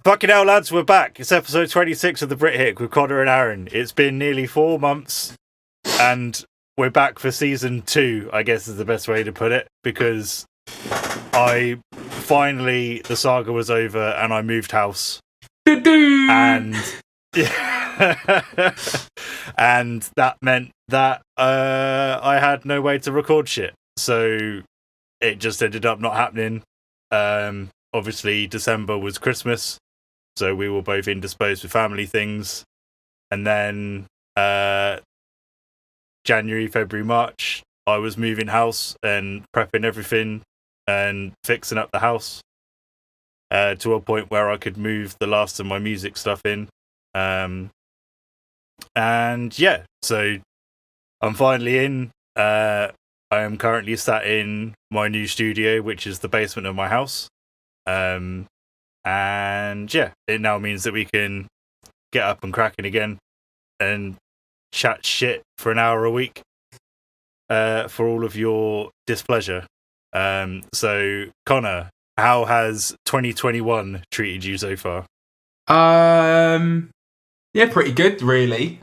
Fucking hell, lads, we're back. It's episode 26 of the BritHick with Connor and Aaron. It's been nearly 4 months, and we're back for season 2, I guess is the best way to put it, because the saga was over and I moved house. And and that meant that I had no way to record shit. So it just ended up not happening. Obviously, December was Christmas, so we were both indisposed with family things. And then January, February, March, I was moving house and prepping everything and fixing up the house to a point where I could move the last of my music stuff in. And yeah, so I'm finally in. I am currently sat in my new studio, which is the basement of my house. And yeah, it now means that we can get up and cracking again and chat shit for an hour a week for all of your displeasure. So Connor, how has 2021 treated you so far? Yeah, pretty good, really.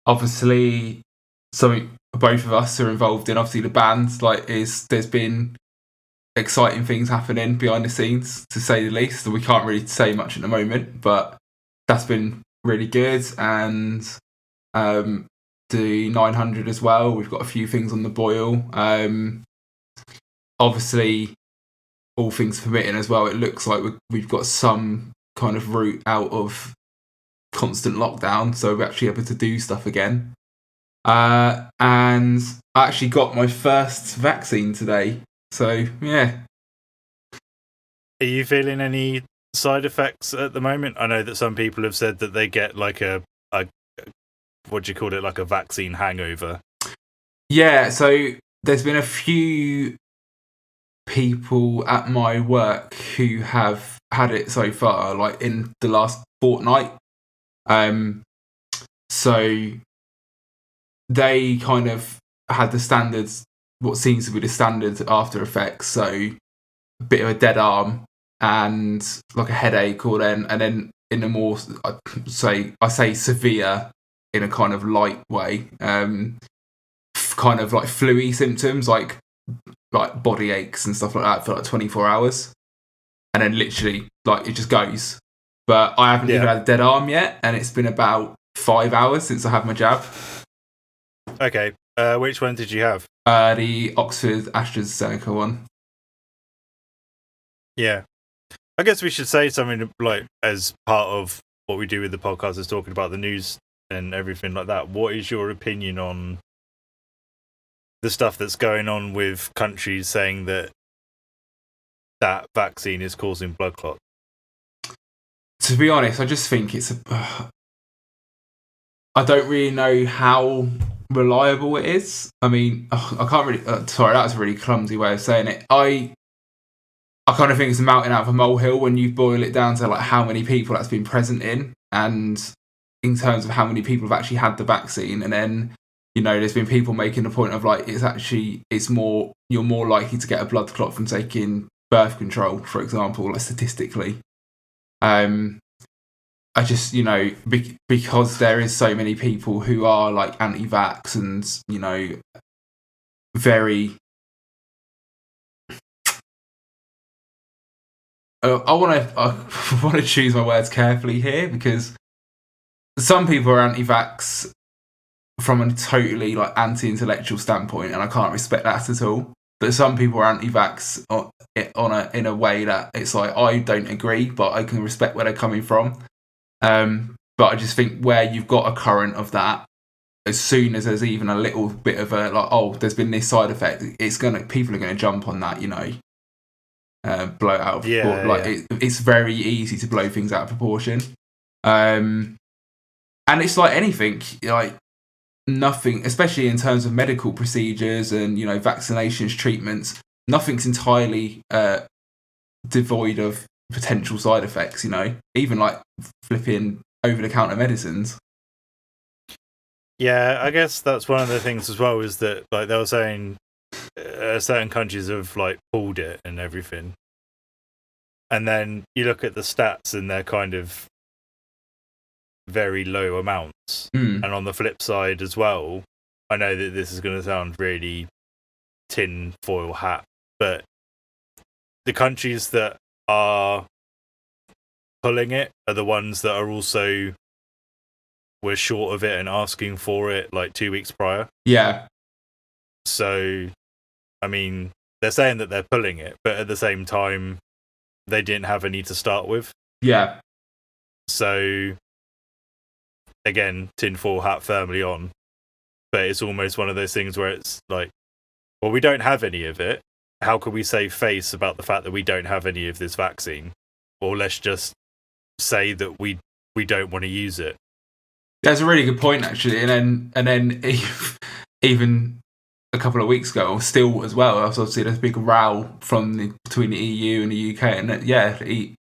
Obviously, something both of us are involved in. Obviously, the band, there's been exciting things happening behind the scenes, to say the least. We can't really say much at the moment, but that's been really good. And the 900 as well. We've got a few things on the boil. Obviously, all things permitting as well, it looks like we've got some kind of route out of constant lockdown, so we're actually able to do stuff again. And I actually got my first vaccine today, so yeah. Are you feeling any side effects at the moment? I know that some people have said that they get like a what do you call it, like a vaccine hangover. Yeah, so there's been a few people at my work who have had it so far, like in the last fortnight. So they kind of had the standards, what seems to be the standard after effects. So a bit of a dead arm and like a headache, and then in a more, I say severe in a kind of light way, kind of like flu-y symptoms, like body aches and stuff like that for like 24 hours. And then literally, like, it just goes. But I haven't even had a dead arm yet, and it's been about 5 hours since I had my jab. Okay. Which one did you have? The Oxford AstraZeneca one. Yeah. I guess we should say something, like, as part of what we do with the podcast is talking about the news and everything like that. What is your opinion on the stuff that's going on with countries saying that vaccine is causing blood clots? To be honest, I just think it's I don't really know how reliable it is. I mean, I can't really... sorry, that was a really clumsy way of saying it. I kind of think it's a mountain out of a molehill when you boil it down to like how many people that's been present in, and in terms of how many people have actually had the vaccine. And then, you know, there's been people making the point of like, you're more likely to get a blood clot from taking birth control, for example, like statistically. I just, you know, because there is so many people who are like anti-vax and, you know, very... I want to choose my words carefully here, because some people are anti-vax from a totally like anti-intellectual standpoint, and I can't respect that at all. But some people are anti-vax in a way that it's like, I don't agree, but I can respect where they're coming from. But I just think where you've got a current of that, as soon as there's even a little bit of a like, oh, there's been this side effect, people are gonna jump on that, you know, blow it out of proportion. It's very easy to blow things out of proportion. And it's like anything, like nothing, especially in terms of medical procedures and, you know, vaccinations, treatments, nothing's entirely devoid of potential side effects, you know, even like flipping over-the-counter medicines. Yeah, I guess that's one of the things as well, is that like they were saying certain countries have like pulled it and everything. And then you look at the stats and they're kind of very low amounts. And on the flip side as well, I know that this is going to sound really tin foil hat, but the countries that are pulling it are the ones that are also were short of it and asking for it like 2 weeks prior. Yeah. So, I mean, they're saying that they're pulling it, but at the same time, they didn't have any to start with. Yeah. So, again, tinfoil hat firmly on. But it's almost one of those things where it's like, well, we don't have any of it. How can we save face about the fact that we don't have any of this vaccine? Or let's just say that we don't want to use it. That's a really good point, actually. And then even a couple of weeks ago, or still as well, obviously there's a big row between the EU and the UK, and the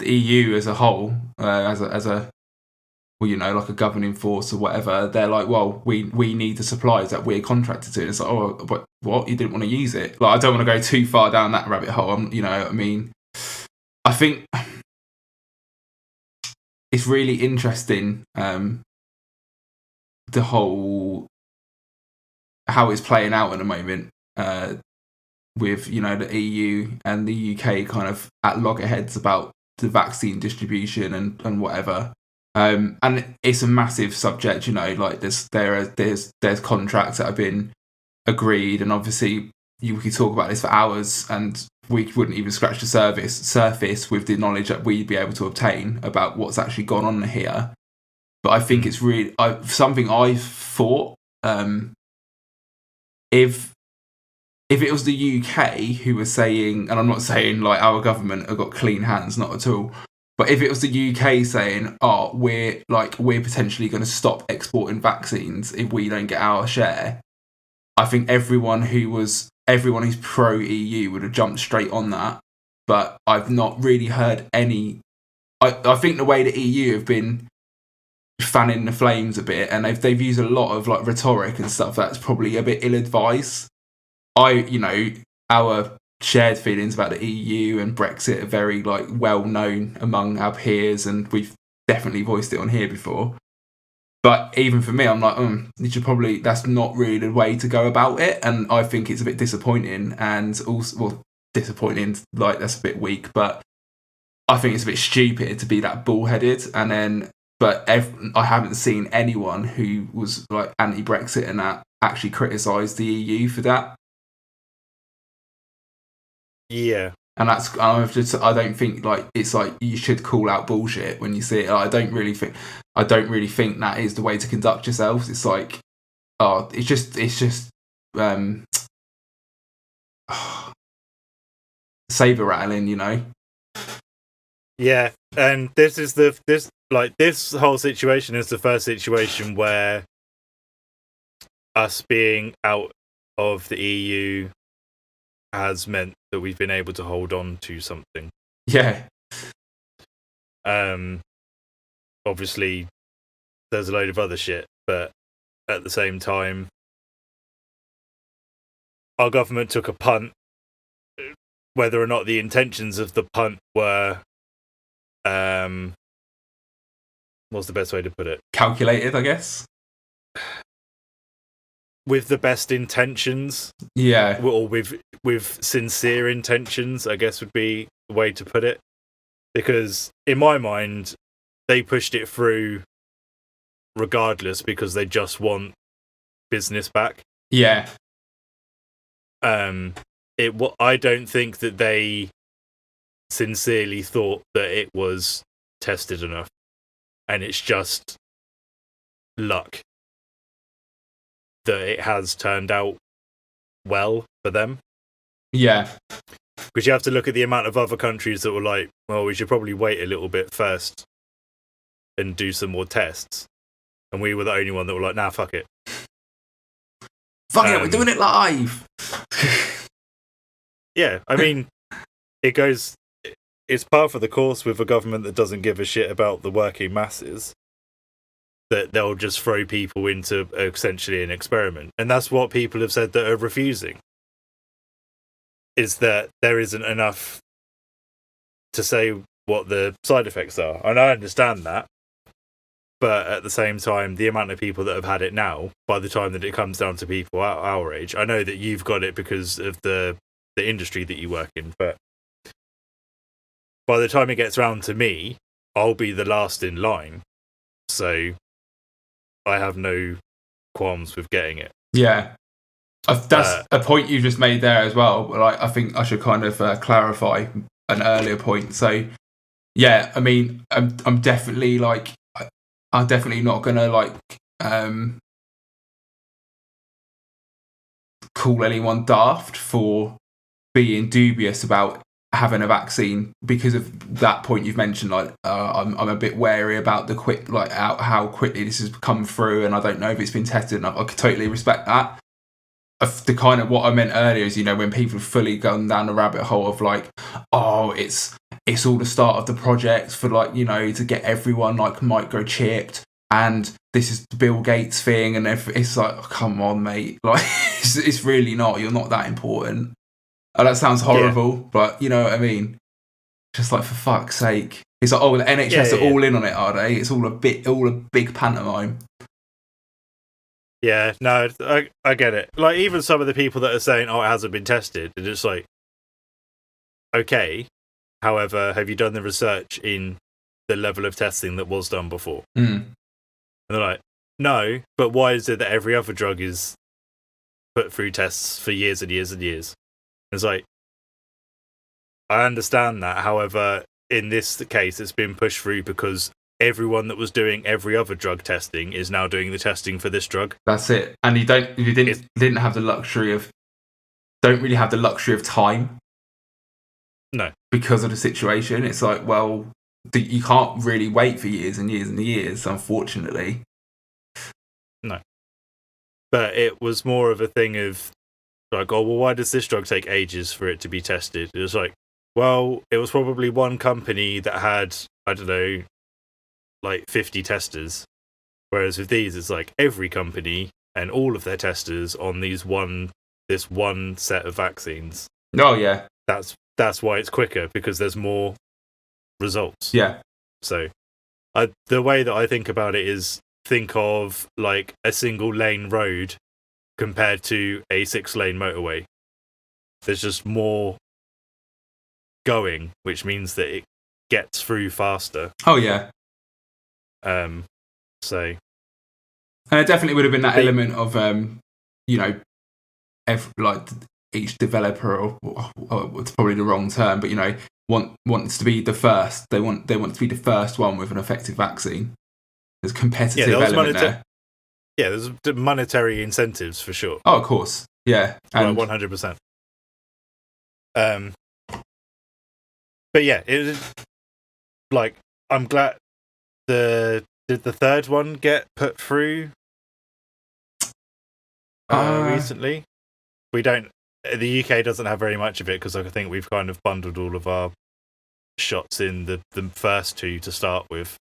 EU as a whole, as a well, you know, like a governing force or whatever, they're like, well, we need the supplies that we're contracted to. And it's like, oh, but what? You didn't want to use it? Like, I don't want to go too far down that rabbit hole. You know, I mean, I think it's really interesting. The whole how it's playing out at the moment, with, you know, the EU and the UK kind of at loggerheads about the vaccine distribution and whatever. And it's a massive subject, you know, like there's contracts that have been agreed, and obviously we could talk about this for hours and we wouldn't even scratch the surface with the knowledge that we'd be able to obtain about what's actually gone on here. But I think it's really something I've thought, if it was the UK who was saying, and I'm not saying like our government have got clean hands, not at all, but if it was the UK saying, oh, we're potentially going to stop exporting vaccines if we don't get our share, I think everyone who's pro EU would have jumped straight on that. But I've not really heard any. I think the way the EU have been fanning the flames a bit, and they've used a lot of like rhetoric and stuff that's probably a bit ill-advised. Our shared feelings about the EU and Brexit are very like well known among our peers, and we've definitely voiced it on here before. But even for me, I'm like, that's not really the way to go about it, and I think it's a bit disappointing. And also, well, disappointing, like that's a bit weak, but I think it's a bit stupid to be that bullheaded. And then, I haven't seen anyone who was like anti-Brexit and that actually criticised the EU for that. Yeah. And I don't think like it's like you should call out bullshit when you see it. I don't really think that is the way to conduct yourselves. It's like, it's just saber rattling, you know. Yeah, and this whole situation is the first situation where us being out of the EU has meant that we've been able to hold on to something. Yeah. Obviously, there's a load of other shit, but at the same time, our government took a punt. Whether or not the intentions of the punt were, what's the best way to put it? Calculated, I guess. With the best intentions, yeah, or with sincere intentions, I guess would be the way to put it. Because in my mind, they pushed it through regardless because they just want business back. Yeah. I don't think that they sincerely thought that it was tested enough, and it's just luck that it has turned out well for them. Yeah. Because you have to look at the amount of other countries that were like, well, we should probably wait a little bit first and do some more tests. And we were the only one that were like, nah, fuck it. Fuck it, we're doing it live. Yeah, I mean, it's par for the course with a government that doesn't give a shit about the working masses, that they'll just throw people into essentially an experiment. And that's what people have said that are refusing, is that there isn't enough to say what the side effects are. And I understand that. But at the same time, the amount of people that have had it now, by the time that it comes down to people our age, I know that you've got it because of the industry that you work in, but by the time it gets round to me, I'll be the last in line. So I have no qualms with getting it. Yeah. That's a point you just made there as well. Like, I think I should kind of clarify an earlier point. So, yeah, I mean, I'm definitely like, I'm definitely not gonna like call anyone daft for being dubious about having a vaccine because of that point you've mentioned. Like, I'm a bit wary about the how quickly this has come through, and I don't know if it's been tested enough. I could totally respect that. The kind of what I meant earlier is, when people have fully gone down the rabbit hole of like, oh, it's all the start of the project for like, to get everyone like microchipped, and this is the Bill Gates thing, and it's like, oh, come on, mate, like it's really not. You're not that important. Oh, that sounds horrible, but you know what I mean. Just like, for fuck's sake, it's like, oh, the NHS are all in on it, are they? It's all a big pantomime. Yeah, no, I get it. Like, even some of the people that are saying, oh, it hasn't been tested, it's just like, okay, however, have you done the research in the level of testing that was done before? And they're like, no, but why is it that every other drug is put through tests for years and years and years? And it's like, I understand that, however, in this case, it's been pushed through because everyone that was doing every other drug testing is now doing the testing for this drug. That's it. And you didn't have the luxury of, don't really have the luxury of time. No. Because of the situation. It's like, well, you can't really wait for years and years and years, unfortunately. No. But it was more of a thing of like, oh, well, why does this drug take ages for it to be tested? It was like, well, it was probably one company that had, I don't know, like 50 testers, whereas with these it's like every company and all of their testers on this one set of vaccines. Oh yeah, that's why it's quicker, because there's more results. Yeah. So the way that I think about it is, think of like a single lane road compared to a 6-lane motorway. There's just more going, which means that it gets through faster. Oh yeah. So, and it definitely would have been that element of like each developer, or it's probably the wrong term, but wants to be the first. They want to be the first one with an effective vaccine. There's competitive element there. Yeah, there's monetary incentives for sure. Oh, of course. Yeah, and 100%. But yeah, it is like, I'm glad did the third one get put through recently? We don't. The UK doesn't have very much of it because I think we've kind of bundled all of our shots in the first two to start with.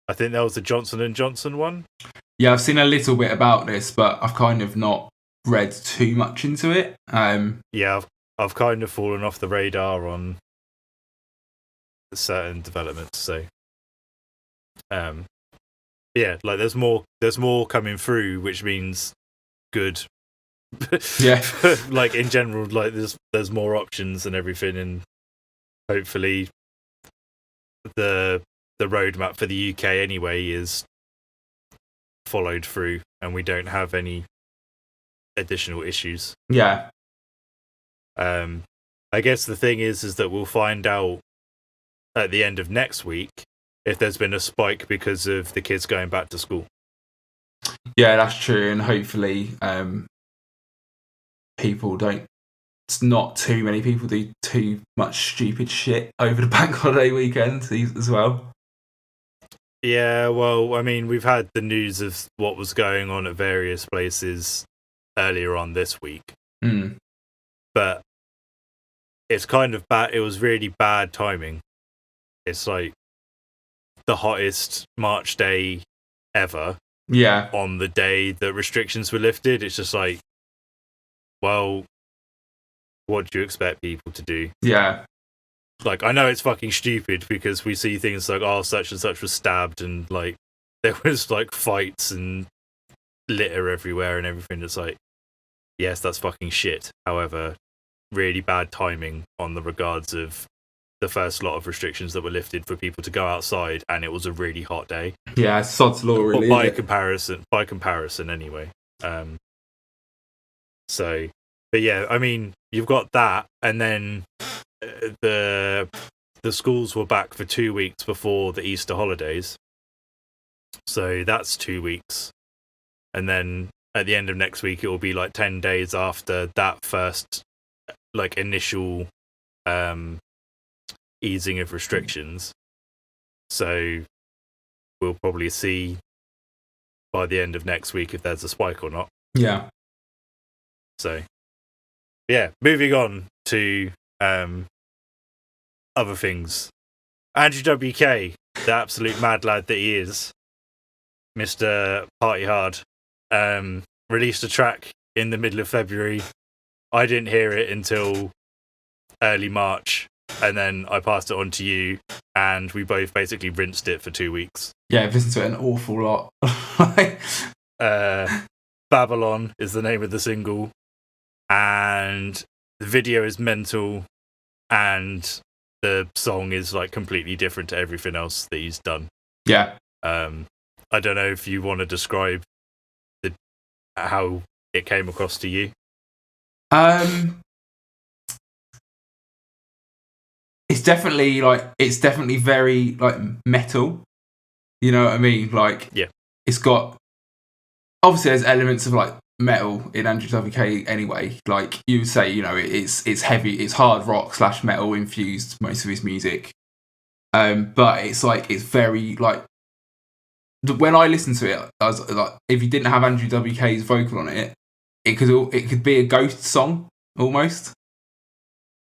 I think there was the Johnson & Johnson one. Yeah, I've seen a little bit about this, but I've kind of not read too much into it. Yeah, I've kind of fallen off the radar on certain developments. So, yeah, like there's more coming through, which means good. Yeah, like in general, like there's more options and everything, and hopefully the roadmap for the UK anyway is followed through, and we don't have any additional issues. Yeah. I guess the thing is that we'll find out at the end of next week if there's been a spike because of the kids going back to school. Yeah, that's true, and hopefully it's not too many people do too much stupid shit over the bank holiday weekend as well. Yeah, well, I mean, we've had the news of what was going on at various places earlier on this week. But it's kind of bad. It was really bad timing. It's like the hottest March day ever. Yeah. On the day that restrictions were lifted. It's just like, well, what do you expect people to do? Yeah. like, I know it's fucking stupid because we see things like, oh, such and such was stabbed, and like there was like fights and litter everywhere and everything. It's like, yes, that's fucking shit. However, really bad timing on the regards of the first lot of restrictions that were lifted for people to go outside, and it was a really hot day. Yeah, sod's law, really. By comparison, anyway. So, but yeah, I mean, you've got that, and then the schools were back for 2 weeks before the Easter holidays. So that's 2 weeks, and then at the end of next week, it will be like 10 days after that first, like, initial easing of restrictions. So we'll probably see by the end of next week if there's a spike or not. Yeah. So, yeah, moving on to other things. Andrew WK, the absolute mad lad that he is, Mr. Party Hard, released a track in the middle of February. I didn't hear it until early March, and then I passed it on to you, and we both basically rinsed it for 2 weeks. Yeah, I've listened to it an awful lot. Babalon is the name of the single, and the video is mental, and the song is like completely different to everything else that he's done. Yeah. I don't know if you want to describe how it came across to you. It's definitely very like metal. You know what I mean? Like, yeah, it's got, obviously there's elements of like metal in Andrew WK anyway. Like you would say, you know, it's heavy, it's hard rock / metal infused, most of his music. But it's like, it's very like, when I listened to it, I was like, if you didn't have Andrew WK's vocal on it, it could be a ghost song almost.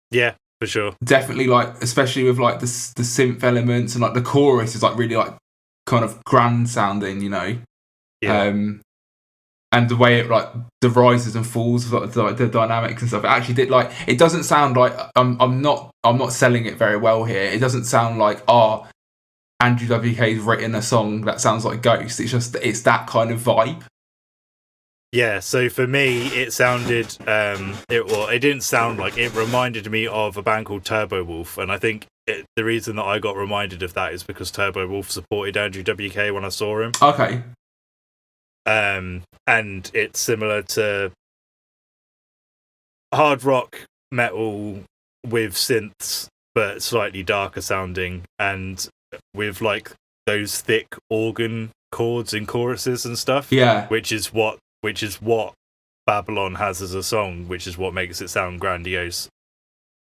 Yeah, for sure. Definitely, like, especially with like the synth elements, and like the chorus is like really like kind of grand sounding, you know. Yeah. And the way it like the rises and falls of like the dynamics and stuff, it actually did like, it doesn't sound like I'm not selling it very well here. It doesn't sound like Andrew WK's written a song that sounds like Ghost. It's that kind of vibe. Yeah, so for me, it sounded, it didn't sound like, it reminded me of a band called Turbo Wolf, and I think the reason that I got reminded of that is because Turbo Wolf supported Andrew WK when I saw him. Okay. And it's similar to hard rock metal with synths, but slightly darker sounding, and with like those thick organ chords in choruses and stuff. Yeah. Which is what Babalon has as a song, which is what makes it sound grandiose,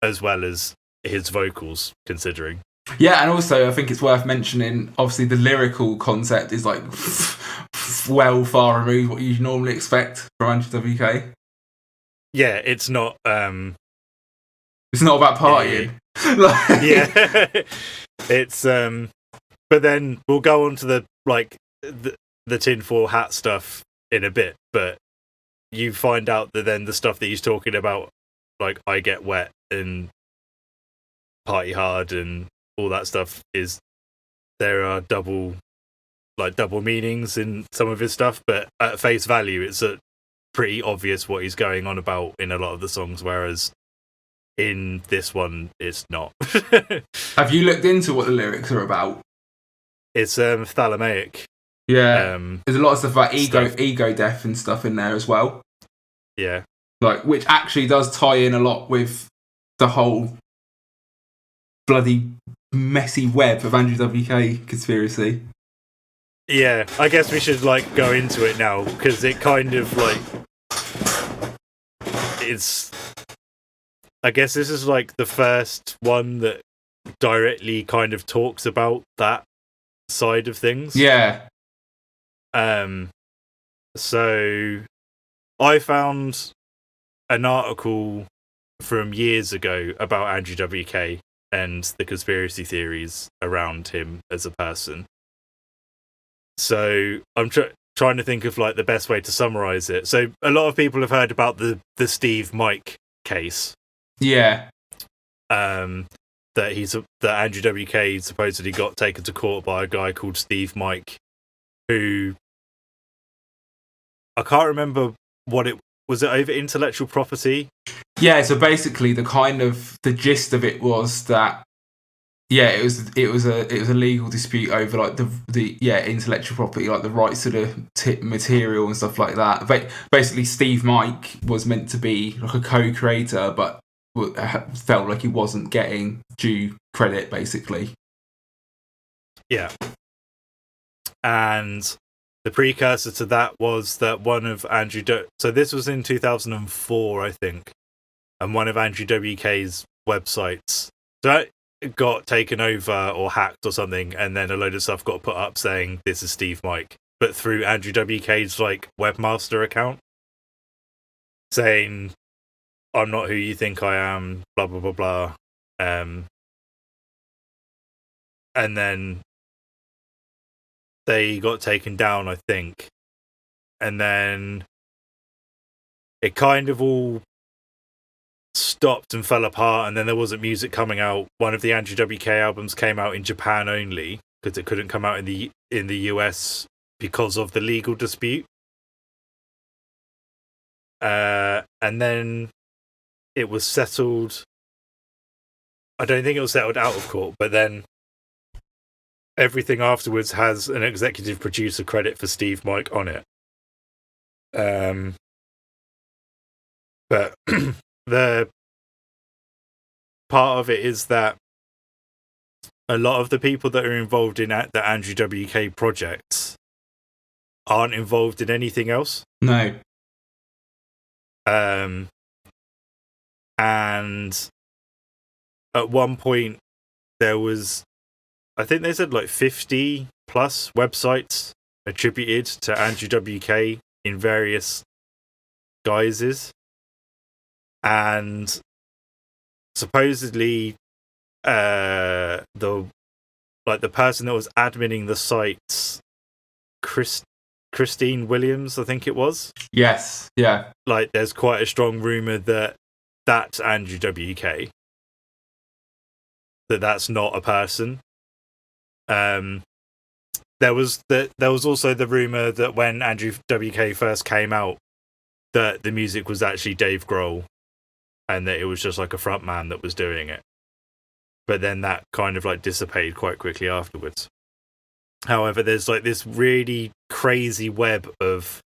as well as his vocals, considering. Yeah, and also I think it's worth mentioning, obviously the lyrical concept is like well far removed what you normally expect from Andrew WK. Yeah, it's not it's not about partying. Yeah. It's but then we'll go on to the tinfoil hat stuff in a bit, but you find out that then the stuff that he's talking about, like I Get Wet and Party Hard and all that stuff, is there are double meanings in some of his stuff, but at face value it's pretty obvious what he's going on about in a lot of the songs, whereas in this one it's not. Have you looked into what the lyrics are about? It's thalamaic. Yeah, there's a lot of stuff about ego death and stuff in there as well. Yeah, like, which actually does tie in a lot with the whole bloody messy web of Andrew WK conspiracy. Yeah, I guess we should like go into it now, because it kind of like it's. I guess this is like the first one that directly kind of talks about that side of things. Yeah. So I found an article from years ago about Andrew WK and the conspiracy theories around him as a person. So I'm trying to think of like the best way to summarize it. So a lot of people have heard about the Steve Mike case. Yeah. that Andrew WK supposedly got taken to court by a guy called Steve Mike, who I can't remember what it was. It over intellectual property? Yeah. So basically, the gist of it was that it was a legal dispute over like the intellectual property, like the rights to the material and stuff like that. But basically, Steve Mike was meant to be like a co-creator, but felt like he wasn't getting due credit, basically. Yeah. And the precursor to that was that one of so this was in 2004, I think, and one of Andrew WK's websites that got taken over or hacked or something, and then a load of stuff got put up saying this is Steve Mike, but through Andrew WK's like webmaster account, saying I'm not who you think I am, blah blah blah blah, and then they got taken down, I think, and then it kind of all stopped and fell apart, and then there wasn't music coming out. One of the Andrew WK albums came out in Japan only because it couldn't come out in the US because of the legal dispute. And then it was settled. I don't think it was settled out of court, but then everything afterwards has an executive producer credit for Steve Mike on it. But the part of it is that a lot of the people that are involved in the Andrew WK projects aren't involved in anything else. No. And at one point there was, I think they said like 50 plus websites attributed to Andrew WK in various guises, and supposedly the person that was adminning the sites, Christine Williams, I think it was. Yes, yeah. Like, there's quite a strong rumor that that's Andrew WK. That's not a person. There was also the rumor that when Andrew WK first came out, that the music was actually Dave Grohl, and that it was just like a front man that was doing it. But then that kind of like dissipated quite quickly afterwards. However, there's like this really crazy web of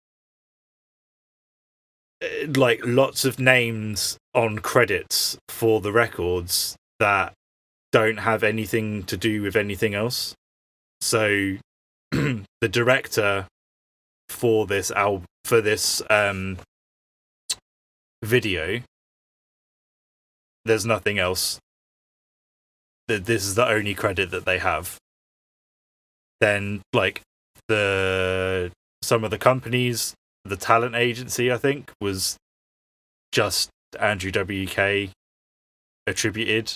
like lots of names on credits for the records that don't have anything to do with anything else. So the director for this video, there's nothing else. This is the only credit that they have. Then like some of the companies, the talent agency, I think, was just Andrew WK attributed.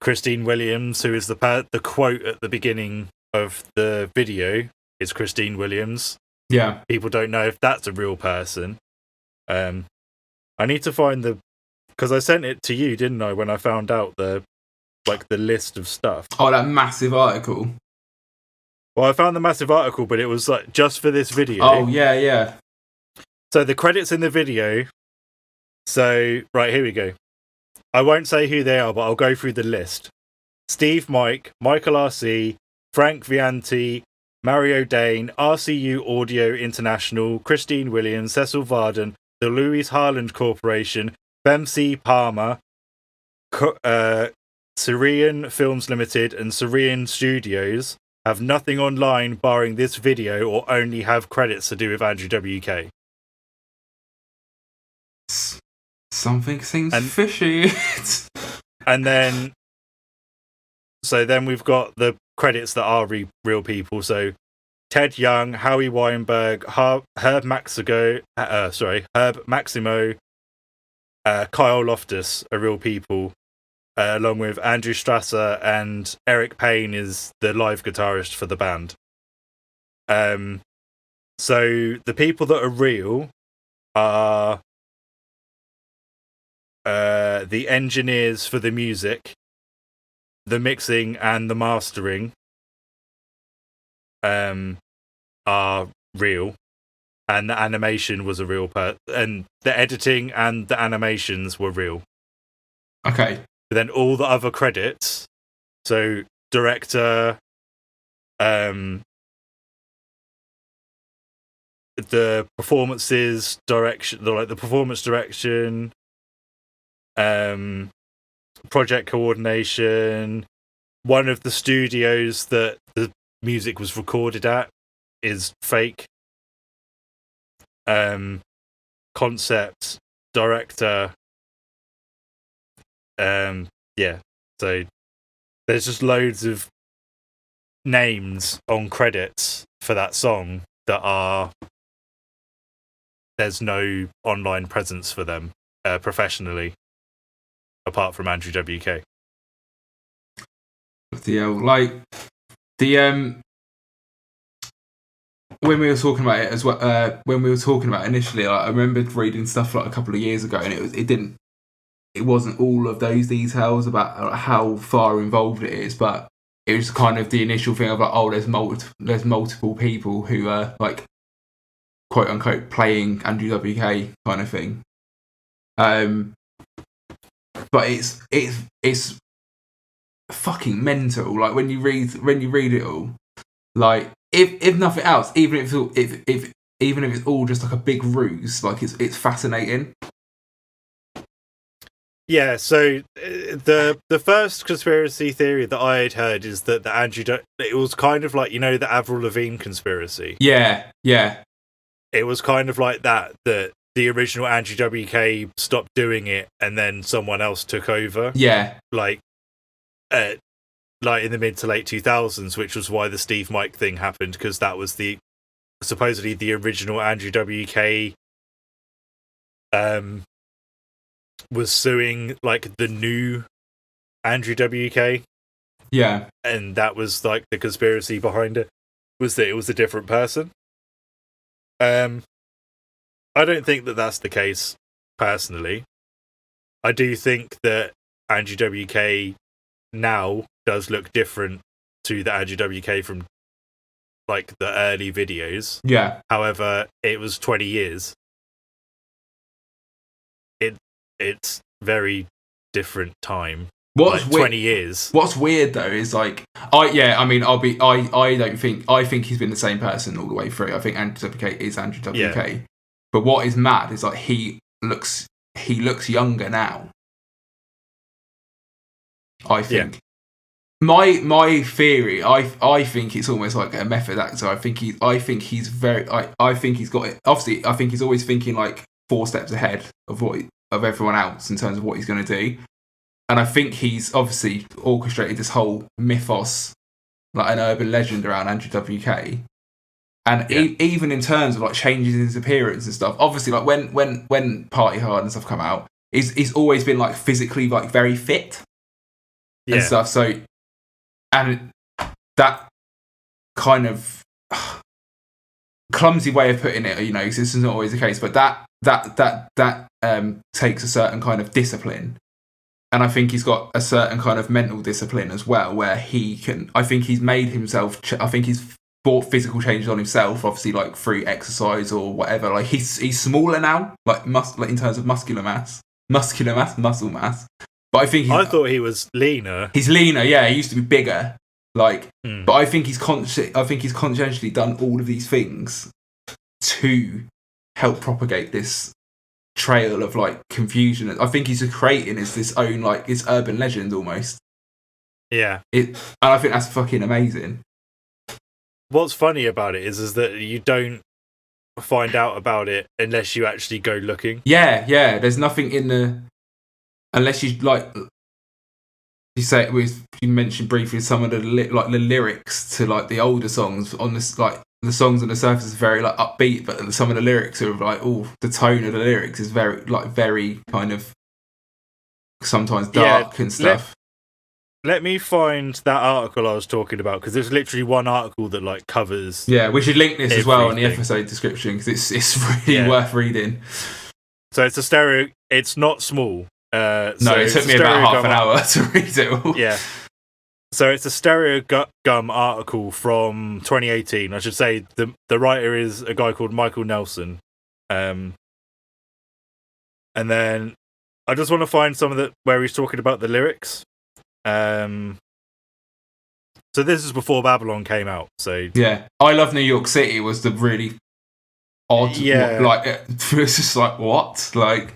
Christine Williams, who is the quote at the beginning of the video, is Christine Williams. Yeah. People don't know if that's a real person. I need to find because I sent it to you, didn't I, when I found out the list of stuff. Oh, that massive article. Well, I found the massive article, but it was like just for this video. Oh, yeah. So the credits in the video. So, right, here we go. I won't say who they are, but I'll go through the list. Steve Mike, Michael R.C., Frank Vianti, Mario Dane, RCU Audio International, Christine Williams, Cecil Varden, the Louis Harland Corporation, Bem C. Palmer, Syrian Films Limited, and Syrian Studios have nothing online barring this video, or only have credits to do with Andrew WK. Something seems fishy. And then we've got the credits that are real people. So Ted Young, Howie Weinberg, Herb Maximo, Kyle Loftus are real people, along with Andrew Strasser, and Eric Payne is the live guitarist for the band. So the people that are real are the engineers for the music, the mixing and the mastering are real, and the animation was a real and the editing and the animations were real. Okay. But then all the other credits, so director, the performances direction, the performance direction, project coordination, one of the studios that the music was recorded at is fake. Concept, director, yeah. So there's just loads of names on credits for that song that are there's no online presence for them professionally apart from Andrew WK. Like the when we were talking about it as well, when we were talking about it initially, like, I remember reading stuff like a couple of years ago, and it wasn't all of those details about how far involved it is, but it was kind of the initial thing of like, oh, there's multiple people who are like quote unquote playing Andrew WK kind of thing. But it's fucking mental. Like when you read it all, like if nothing else, even if it's all just like a big ruse, like it's fascinating. Yeah, so the first conspiracy theory that I had heard is that it was kind of like, you know, the Avril Lavigne conspiracy. Yeah. It was kind of like that the original Andrew WK stopped doing it and then someone else took over. Yeah. Like in the mid to late 2000s, which was why the Steve Mike thing happened, because that was supposedly the original Andrew WK was suing like the new Andrew WK. Yeah. And that was like the conspiracy behind it, was that it was a different person. I don't think that that's the case personally. I do think that Andrew WK now does look different to the Andrew WK from like the early videos. Yeah. However, it was 20 years. It's very different time. What's like weird, 20 years. What's weird though is like I think he's been the same person all the way through. I think Andrew WK is Andrew WK. Yeah. But what is mad is like he looks younger now. I think. Yeah. My theory, I think it's almost like a method actor. I think he's got it. Obviously, I think he's always thinking like 4 steps ahead of everyone else in terms of what he's going to do. And I think he's obviously orchestrated this whole mythos, like an urban legend around Andrew WK. And even in terms of like changes in his appearance and stuff, obviously like when Party Hard and stuff come out, he's always been like physically like very fit and stuff. So, and that kind of clumsy way of putting it, you know, because this is not always the case, but that takes a certain kind of discipline. And I think he's got a certain kind of mental discipline as well, where I think he's made himself, I think he's brought physical changes on himself, obviously like through exercise or whatever. Like he's smaller now, like in terms of muscle mass. But I think I thought he was leaner. He's leaner, yeah. He used to be bigger, like. But I think he's conscientiously done all of these things to help propagate this trail of like confusion. I think he's creating this own like this urban legend almost. Yeah. And I think that's fucking amazing. What's funny about it is that you don't find out about it unless you actually go looking. Yeah. There's nothing in unless you like. You mentioned briefly some of the lyrics to like the older songs on this, like the songs on the surface is very like upbeat, but some of the lyrics are like, the tone of the lyrics is very kind of sometimes dark and stuff. Let me find that article I was talking about, because there's literally one article that like covers. Yeah, we should link this as well in the episode description, because it's really worth reading. So it's a stereo. It's not small. No, it took me about half an hour to read it all. Yeah. So it's a Stereogum article from 2018. I should say the writer is a guy called Michael Nelson. And then I just want to find some of where he's talking about the lyrics. So this is before Babalon came out. So yeah, I Love New York City was the really odd. Yeah. Like it was just like what like.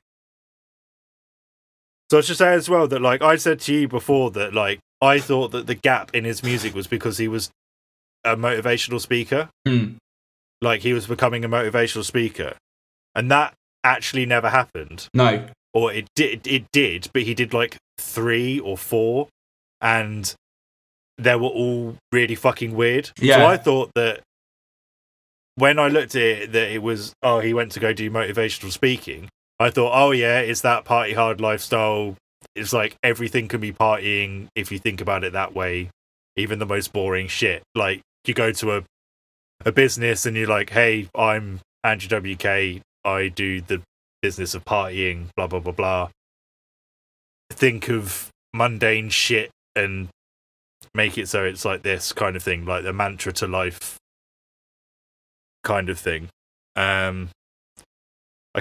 So I should say as well that like I said to you before that like I thought that the gap in his music was because he was a motivational speaker. Like he was becoming a motivational speaker, and that actually never happened. No, or it did, but he did like 3 or 4, and they were all really fucking weird. Yeah. So I thought that when I looked at it, that it was, he went to go do motivational speaking. I thought, oh yeah, it's that party hard lifestyle. It's like everything can be partying if you think about it that way. Even the most boring shit. Like you go to a business and you're like, hey, I'm Andrew WK. I do the business of partying, blah, blah, blah, blah. Think of mundane shit and make it so it's like this kind of thing, like the mantra to life kind of thing. I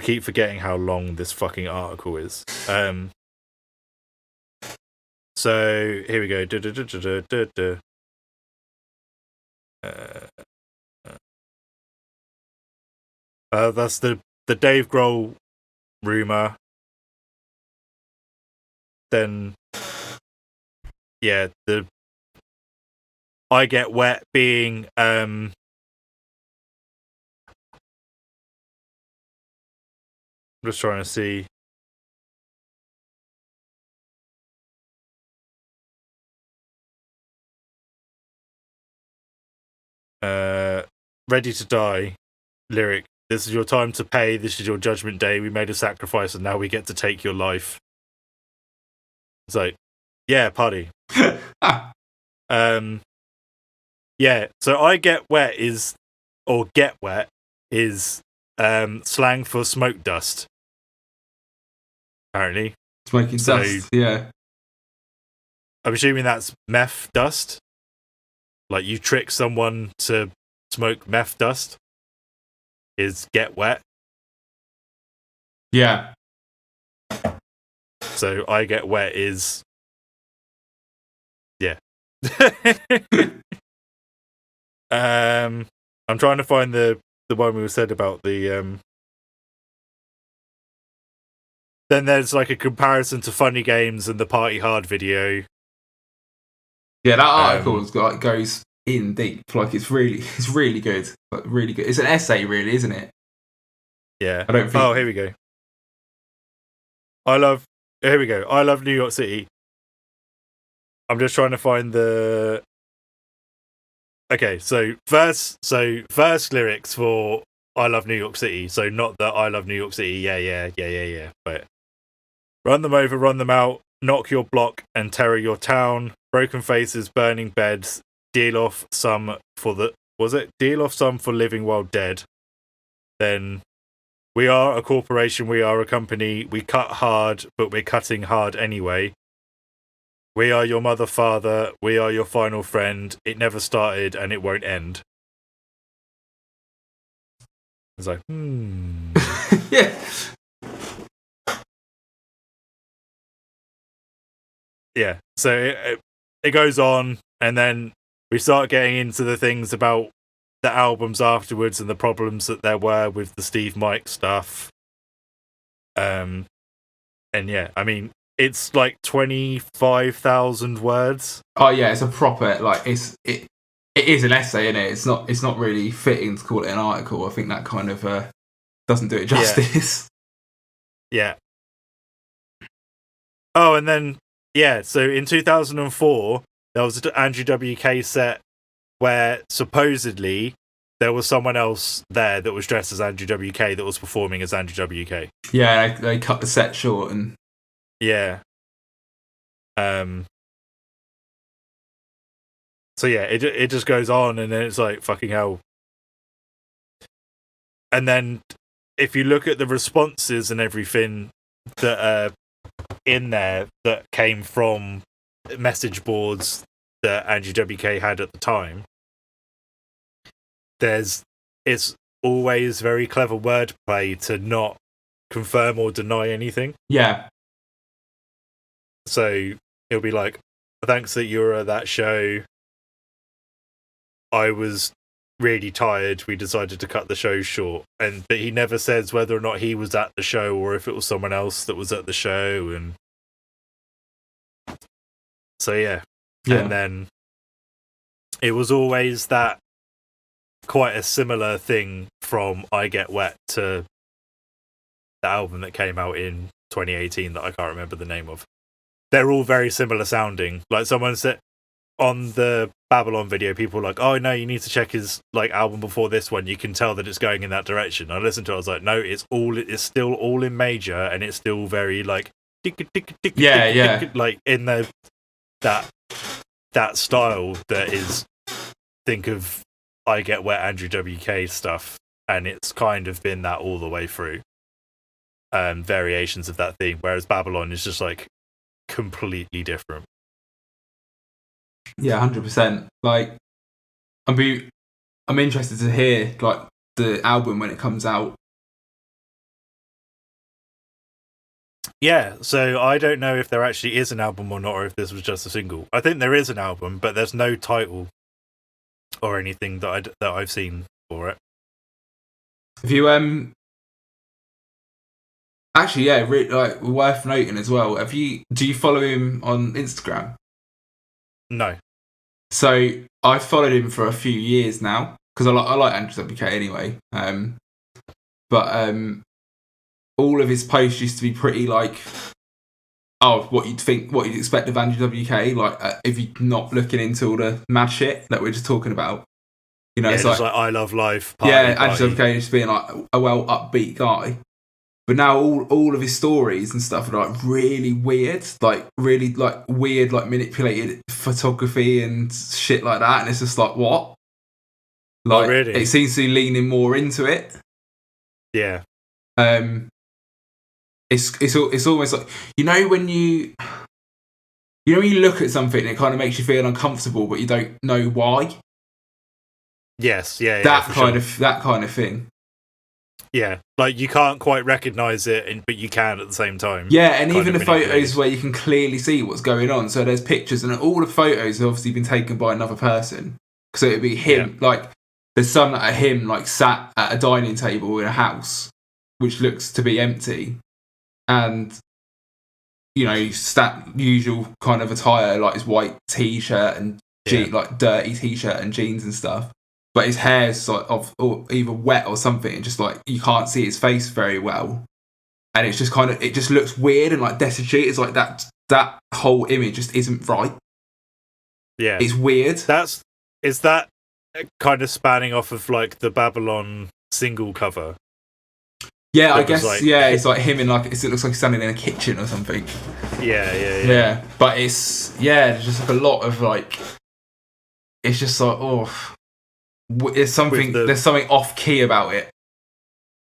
keep forgetting how long this fucking article is. So here we go. That's the Dave Grohl rumor. Then yeah, the I Get Wet being I'm just trying to see. Ready to Die lyric. This is your time to pay. This is your judgment day. We made a sacrifice and now we get to take your life. It's like, yeah, party. Yeah, so I Get Wet is, or Get Wet is slang for smoke dust. Apparently. Smoking dust, yeah. I'm assuming that's meth dust. Like you trick someone to smoke meth dust is get wet. Yeah. So I Get Wet is yeah. I'm trying to find the one we said about the then there's like a comparison to Funny Games and the Party Hard video. Yeah, that article goes in deep. Like it's really good. Like really good. It's an essay, really, isn't it? Yeah. I don't think. Oh, here we go. Here we go. I Love New York City. I'm just trying to find the. Okay, so first lyrics for I Love New York City. So not that I Love New York City. Yeah. But run them over, run them out, knock your block and terror your town. Broken faces, burning beds. Deal off some for living while dead. Then we are a corporation. We are a company. We cut hard, but we're cutting hard anyway. We are your mother, father. We are your final friend. It never started and it won't end. It's like, Yeah. Yeah. So it goes on, and then we start getting into the things about the albums afterwards and the problems that there were with the Steve Mike stuff. And yeah, I mean, it's like 25,000 words. Oh yeah, it's a proper it is an essay, isn't it? It's not really fitting to call it an article. I think that kind of doesn't do it justice. Yeah. Oh, and then yeah, so in 2004 there was an Andrew WK set where supposedly there was someone else there that was dressed as Andrew WK that was performing as Andrew WK. Yeah, they cut the set short and yeah. So yeah, it just goes on, and then it's like fucking hell. And then if you look at the responses and everything that in there that came from message boards that Andrew WK had at the time. It's always very clever wordplay to not confirm or deny anything. Yeah. So it'll be like, thanks that you were at that show. I was really tired. We decided to cut the show short. But he never says whether or not he was at the show or if it was someone else that was at the show. And so, yeah. And then it was always that quite a similar thing from I Get Wet to the album that came out in 2018 that I can't remember the name of. They're all very similar sounding. Like someone said on the Babalon video, people were like, oh no, you need to check his like album before this one. You can tell that it's going in that direction. I listened to it, I was like, no, it's still all in major, and it's still very like like in that style that is, think of I Get Wet Andrew WK stuff, and it's kind of been that all the way through. Variations of that theme, whereas Babalon is just like completely different. Yeah, 100%. Like, I'm interested to hear like the album when it comes out. Yeah, so I don't know if there actually is an album or not, or if this was just a single. I think there is an album, but there's no title or anything that I've seen for it. Have you actually, yeah, like worth noting as well. Do you follow him on Instagram? No. So I followed him for a few years now because I like Andrew WK anyway. But all of his posts used to be pretty like, what you'd expect of Andrew WK, like if you're not looking into all the mad shit that we're just talking about. You know, yeah, it's like I love life. Andrew WK just being like a well upbeat guy. But now all of his stories and stuff are like really weird, like really like weird, like manipulated photography and shit like that. And it's just like, what? Like, really? It seems to be leaning more into it. Yeah. It's almost like, when you look at something and it kind of makes you feel uncomfortable, but you don't know why. Yes. Yeah. That kind of thing. Yeah, like you can't quite recognise it, but you can at the same time. Yeah, and even the photos where you can clearly see what's going on. So there's pictures, and all the photos have obviously been taken by another person. So it'd be him, like there's some that are him, like sat at a dining table in a house, which looks to be empty, and usual kind of attire, like his white t-shirt and like dirty t-shirt and jeans and stuff. But his hair's sort of either wet or something, and just like you can't see his face very well, and it's just it just looks weird and like destitute. It's like that whole image just isn't right. Yeah, it's weird. Is that kind of spanning off of like the Babalon single cover? Yeah, I guess. It's like him in it looks like he's standing in a kitchen or something. Yeah. But there's just like a lot of like, it's just like there's something off key about it.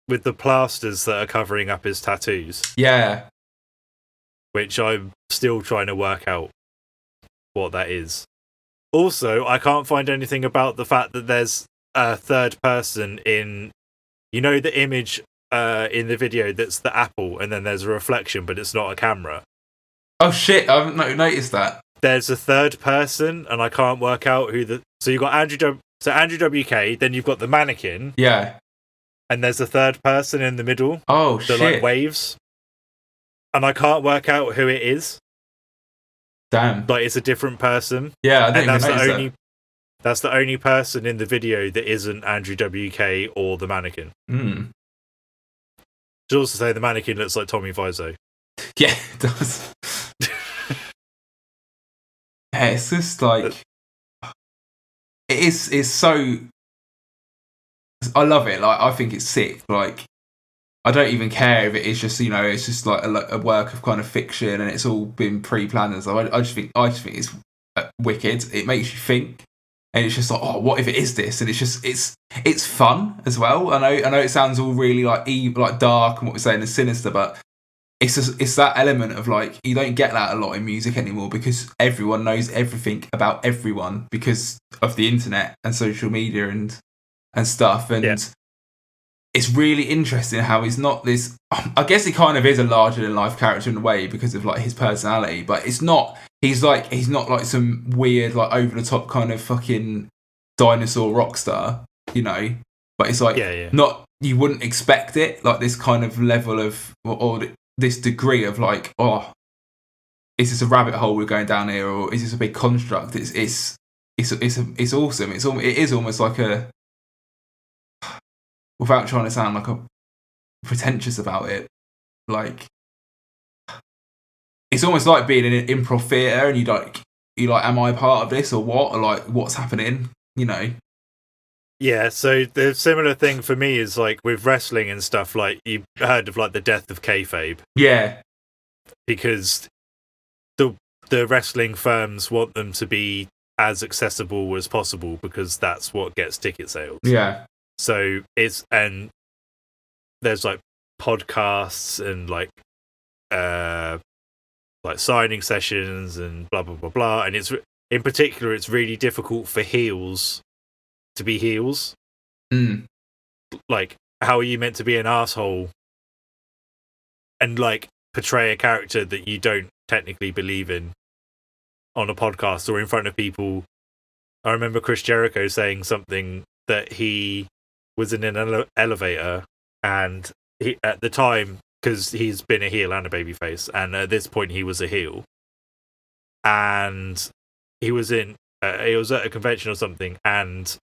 With the plasters that are covering up his tattoos. Yeah. Which I'm still trying to work out what that is. Also, I can't find anything about the fact that there's a third person in, the image in the video that's the apple, and then there's a reflection, but it's not a camera. Oh shit, I haven't noticed that. There's a third person, and I can't work out who so you've got Andrew WK, then you've got the mannequin. Yeah. And there's a third person in the middle. Oh, shit. Like waves. And I can't work out who it is. Damn. Like it's a different person. Yeah, I didn't even notice that. That's the only person in the video that isn't Andrew WK or the mannequin. Should also say the mannequin looks like Tommy Wiseau. Yeah, it does. Yeah, it's just like... It's so... I love it. Like, I think it's sick. Like, I don't even care if it is just, it's just like a work of kind of fiction and it's all been pre-planned and stuff. I just think it's wicked. It makes you think, and it's just like, what if it is this? And it's fun as well. I know it sounds all really like evil, like dark, and what we're saying is sinister, but it's that element of like, you don't get that a lot in music anymore because everyone knows everything about everyone because of the internet and social media and stuff. And it's really interesting how he's not this. I guess he kind of is a larger than life character in a way because of like his personality, but it's not. He's not like some weird like over the top kind of fucking dinosaur rock star, you know. But it's like not. You wouldn't expect it, like this kind of level of or this degree of like, oh, is this a rabbit hole we're going down here, or is this a big construct? It's awesome. It is almost like a, without trying to sound like a pretentious about it, like it's almost like being in an improv theatre and you like, am I part of this or what? Or like, what's happening? You know? Yeah, so the similar thing for me is like with wrestling and stuff, like you heard of like the death of kayfabe. Yeah. Because the wrestling firms want them to be as accessible as possible because that's what gets ticket sales. Yeah. So and there's like podcasts and like signing sessions and blah blah blah blah, and it's in particular it's really difficult for heels to be heels. Like, how are you meant to be an asshole and like portray a character that you don't technically believe in on a podcast or in front of people? I remember Chris Jericho saying something that he was in an elevator, and he, at the time, because he's been a heel and a babyface, and at this point he was a heel, and he was at a convention or something, and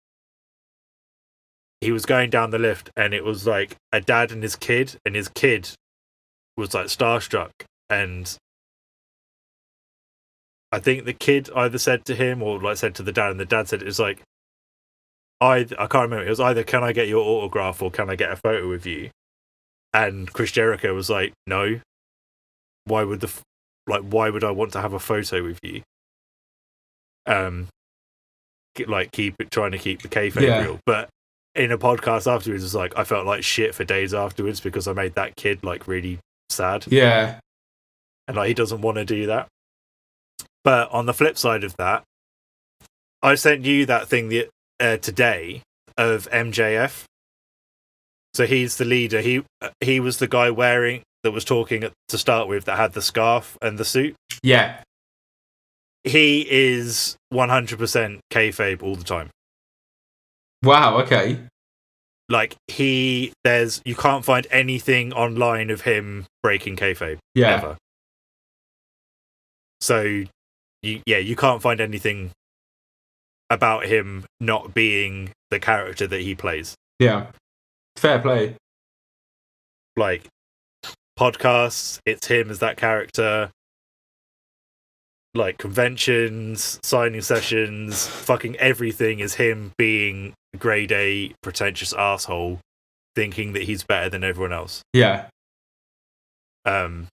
he was going down the lift, and it was like a dad and his kid was like starstruck, and I think the kid either said to him or like said to the dad, and the dad said it was like, I can't remember, it was either can I get your autograph or can I get a photo with you? And Chris Jericho was like, no, why would I want to have a photo with you? Like trying to keep the kayfabe real, but in a podcast afterwards, it's like I felt like shit for days afterwards because I made that kid like really sad. Yeah. And like he doesn't want to do that. But on the flip side of that, I sent you that thing today of MJF. So he's the leader. He was the guy that was talking to start with that had the scarf and the suit. Yeah. He is 100% kayfabe all the time. Wow, okay. Like you can't find anything online of him breaking kayfabe. Yeah. Ever. So you can't find anything about him not being the character that he plays. Yeah. Fair play. Like podcasts, it's him as that character. Like conventions, signing sessions, fucking everything is him being a grade A pretentious asshole, thinking that he's better than everyone else. Yeah. And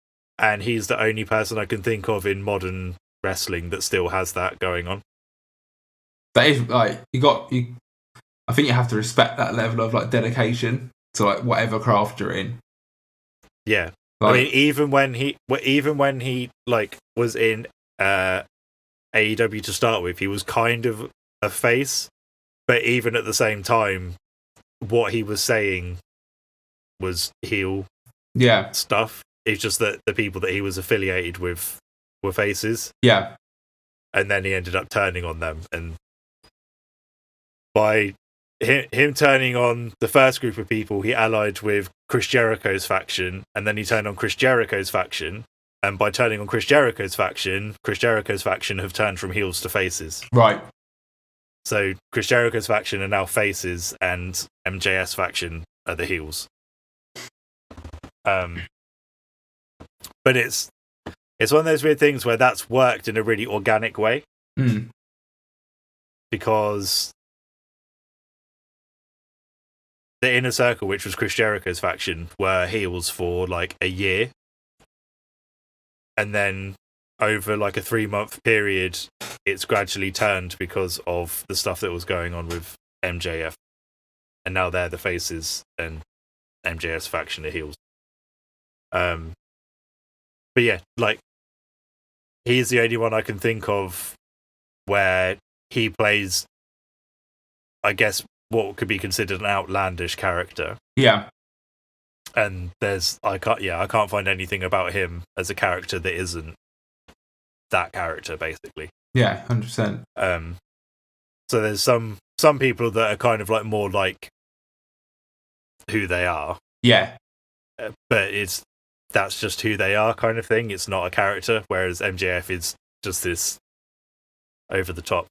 he's the only person I can think of in modern wrestling that still has that going on. That is like I think you have to respect that level of like dedication to like whatever craft you're in. Yeah. Like, I mean, even when he like was in AEW to start with, he was kind of a face, but even at the same time, what he was saying was heel stuff. It's just that the people that he was affiliated with were faces. Yeah. And then he ended up turning on them, and by him turning on the first group of people, he allied with Chris Jericho's faction, and then he turned on Chris Jericho's faction. And by turning on Chris Jericho's faction have turned from heels to faces. Right. So Chris Jericho's faction are now faces, and MJS faction are the heels. But it's one of those weird things where that's worked in a really organic way. Because the Inner Circle, which was Chris Jericho's faction, were heels for like a year. And then over like a 3-month period, it's gradually turned because of the stuff that was going on with MJF. And now they're the faces and MJS faction are heels. but yeah, like he's the only one I can think of where he plays, I guess, what could be considered an outlandish character. Yeah. And I can't find anything about him as a character that isn't that character, basically. Yeah, 100%. So there's some people that are kind of like more like who they are. Yeah. But that's just who they are kind of thing. It's not a character, whereas MJF is just this over the top,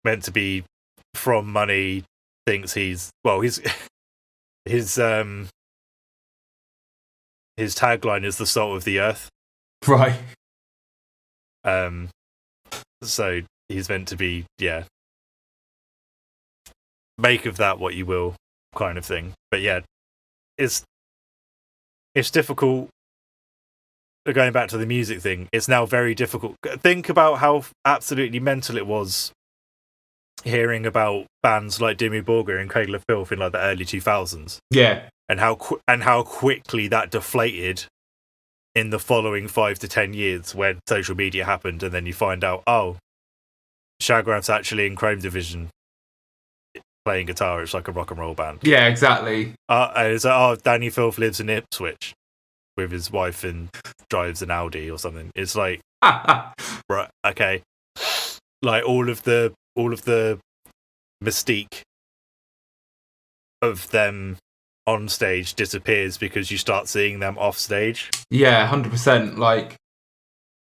meant to be from money, thinks he's his tagline is the salt of the earth. Right. So he's meant to be, yeah, make of that what you will kind of thing. But yeah, it's difficult. Going back to the music thing, it's now very difficult. Think about how absolutely mental it was hearing about bands like Dimmu Borgir and Cradle of Filth in like the early 2000s. Yeah. And how quickly that deflated in the following 5 to 10 years when social media happened, and then you find out, oh, Shagrav's actually in Chrome Division playing guitar. It's like a rock and roll band. Yeah, exactly. And it's like, oh, Danny Filth lives in Ipswich with his wife and drives an Audi or something. It's like, right, okay, like all of the mystique of them on stage disappears because you start seeing them off stage. Yeah, 100%. Like,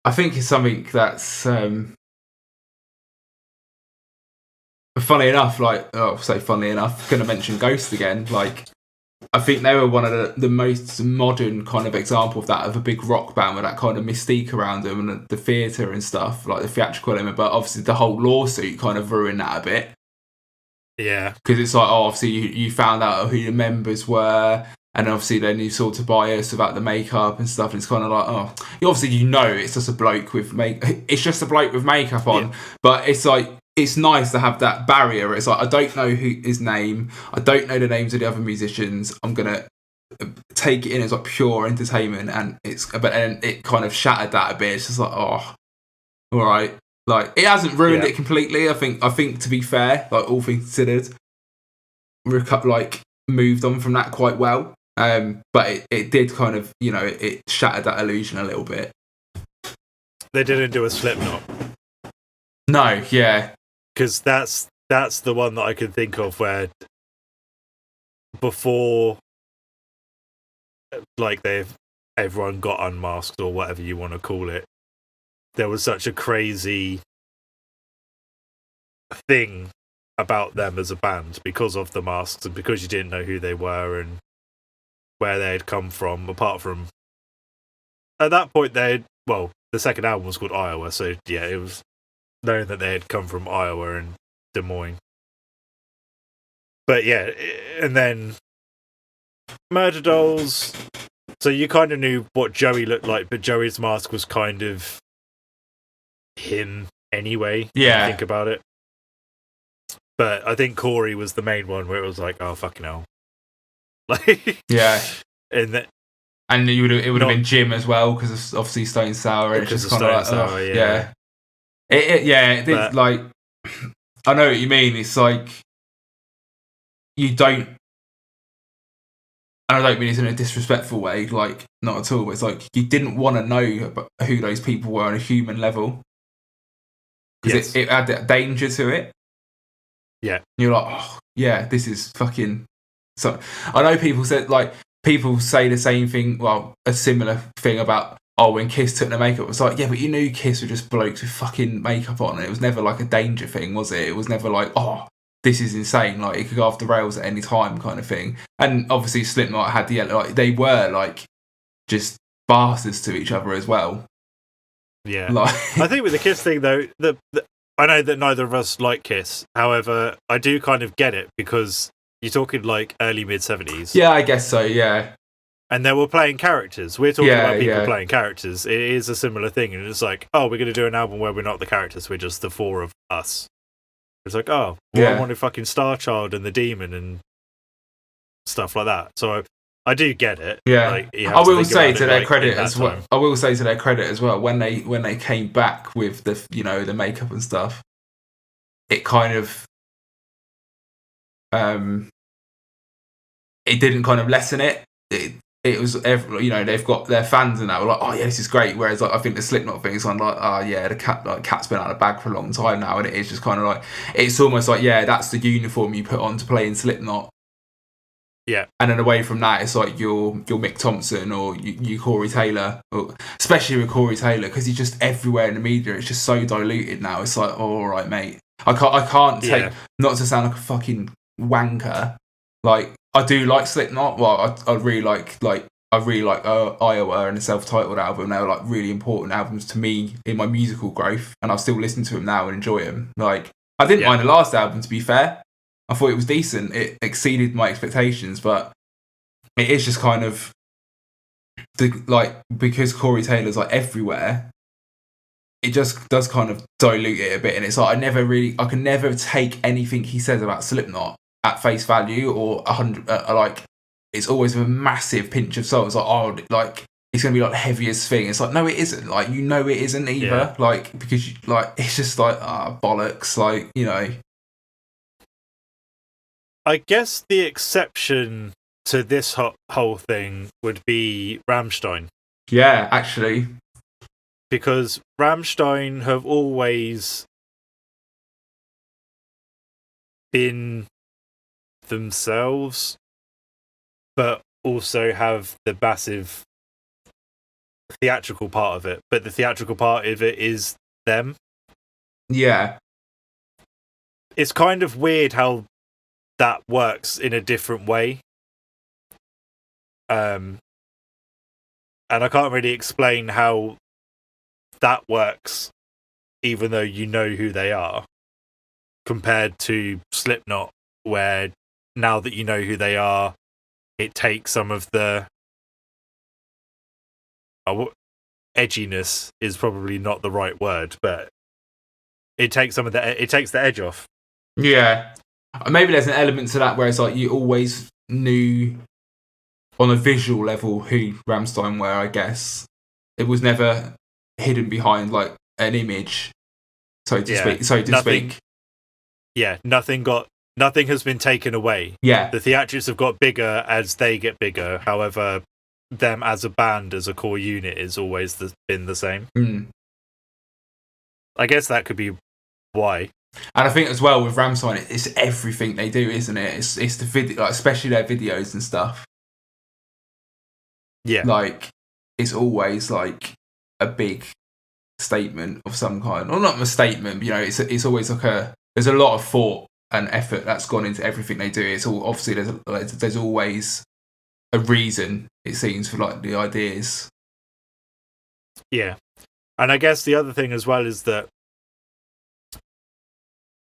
I think it's something that's funny enough. Like, funnily enough, going to mention Ghost again. Like, I think they were one of the most modern kind of example of that, of a big rock band with that kind of mystique around them and the theatre and stuff, like the theatrical element. But obviously, the whole lawsuit kind of ruined that a bit. Yeah, because it's like, obviously you found out who your members were, and obviously then you saw Tobias about the makeup and stuff, and it's kind of like, obviously it's just a bloke with it's just a bloke with makeup on, but it's like, it's nice to have that barrier. It's like, I don't know his name, I don't know the names of the other musicians, I'm gonna take it in as like pure entertainment, and it kind of shattered that a bit. It's just like, all right. Like, it hasn't ruined it completely. I think to be fair, like all things considered, like moved on from that quite well. But it did kind of, it shattered that illusion a little bit. They didn't do a Slipknot. No, yeah, because that's the one that I can think of where before, like, everyone got unmasked or whatever you want to call it, there was such a crazy thing about them as a band because of the masks and because you didn't know who they were and where they had come from, apart from at that point the second album was called Iowa, so yeah, it was known that they had come from Iowa and Des Moines. But yeah, and then Murder Dolls, so you kind of knew what Joey looked like, but Joey's mask was kind of him anyway. Yeah, think about it. But I think Corey was the main one where it was like, oh fucking hell, like, yeah, and it would have been Jim as well, because obviously Stone Sour, and it's just kind of like, Sour, yeah. It did, like, I know what you mean. It's like, you don't, and I don't mean it in a disrespectful way, like, not at all, but it's like, you didn't want to know who those people were on a human level. Because it had that danger to it. Yeah. You're like, oh, yeah, this is fucking... So, I know people say the same thing, well, a similar thing about, when Kiss took the makeup, it's like, yeah, but you knew Kiss were just blokes with fucking makeup on. It was never like a danger thing, was it? It was never like, oh, this is insane, like, it could go off the rails at any time kind of thing. And obviously Slipknot had they were like just bastards to each other as well. Yeah. I think with the Kiss thing though, I know that neither of us like Kiss. However, I do kind of get it, because you're talking like early mid-70s. Yeah, I guess so, yeah. And they were playing characters. We're talking about people playing characters. It is a similar thing. And it's like, oh, we're going to do an album where we're not the characters. We're just the four of us. It's like, oh, I wanted fucking Starchild and the Demon and stuff like that. So I do get it. Yeah, like, I will say to their credit as well. Time. I will say to their credit as well, when they came back with the the makeup and stuff, it kind of it didn't kind of lessen it. It was they've got their fans and that were like, oh yeah, this is great. Whereas like, I think the Slipknot thing is kind of like, oh yeah, the cat's been out of the bag for a long time now, and it is just kind of like, it's almost like, yeah, that's the uniform you put on to play in Slipknot. Yeah. And then away from that, it's like your Mick Thompson or you Corey Taylor, or especially with Corey Taylor, because he's just everywhere in the media. It's just so diluted now. It's like, oh, all right, mate. I can't take, not to sound like a fucking wanker. Like, I do like Slipknot. Well, I really like Iowa and the self-titled album. They were like really important albums to me in my musical growth, and I still listen to them now and enjoy them. Like, I didn't mind the last album, to be fair. I thought it was decent. It exceeded my expectations, but it is just kind of because Corey Taylor's like everywhere, it just does kind of dilute it a bit. And it's like I can never take anything he says about Slipknot at face value or 100. Like, it's always a massive pinch of salt. It's like, oh, like it's gonna be like the heaviest thing. It's like, no, it isn't. Like, it isn't either. Yeah. Like, because it's just like bollocks. Like, I guess the exception to this whole thing would be Rammstein. Yeah, actually. Because Rammstein have always been themselves, but also have the massive theatrical part of it. But the theatrical part of it is them. Yeah. It's kind of weird how that works in a different way. And I can't really explain how that works, even though you know who they are, compared to Slipknot, where now that you know who they are, it takes some of the edginess is probably not the right word, but it takes the edge off. Yeah. Maybe there's an element to that where it's like you always knew on a visual level who Rammstein were, I guess. It was never hidden behind like an image, so to speak. Yeah, nothing has been taken away. Yeah. The theatrics have got bigger as they get bigger. However, them as a band, as a core unit, is always been the same. Mm. I guess that could be why. And I think as well with Rammstein, it's everything they do, isn't it? It's the video, like, especially their videos and stuff. Yeah. Like, it's always like a big statement of some kind, or not a statement. It's always like there's a lot of thought and effort that's gone into everything they do. It's all obviously there's always a reason, it seems, for like the ideas. Yeah, and I guess the other thing as well is that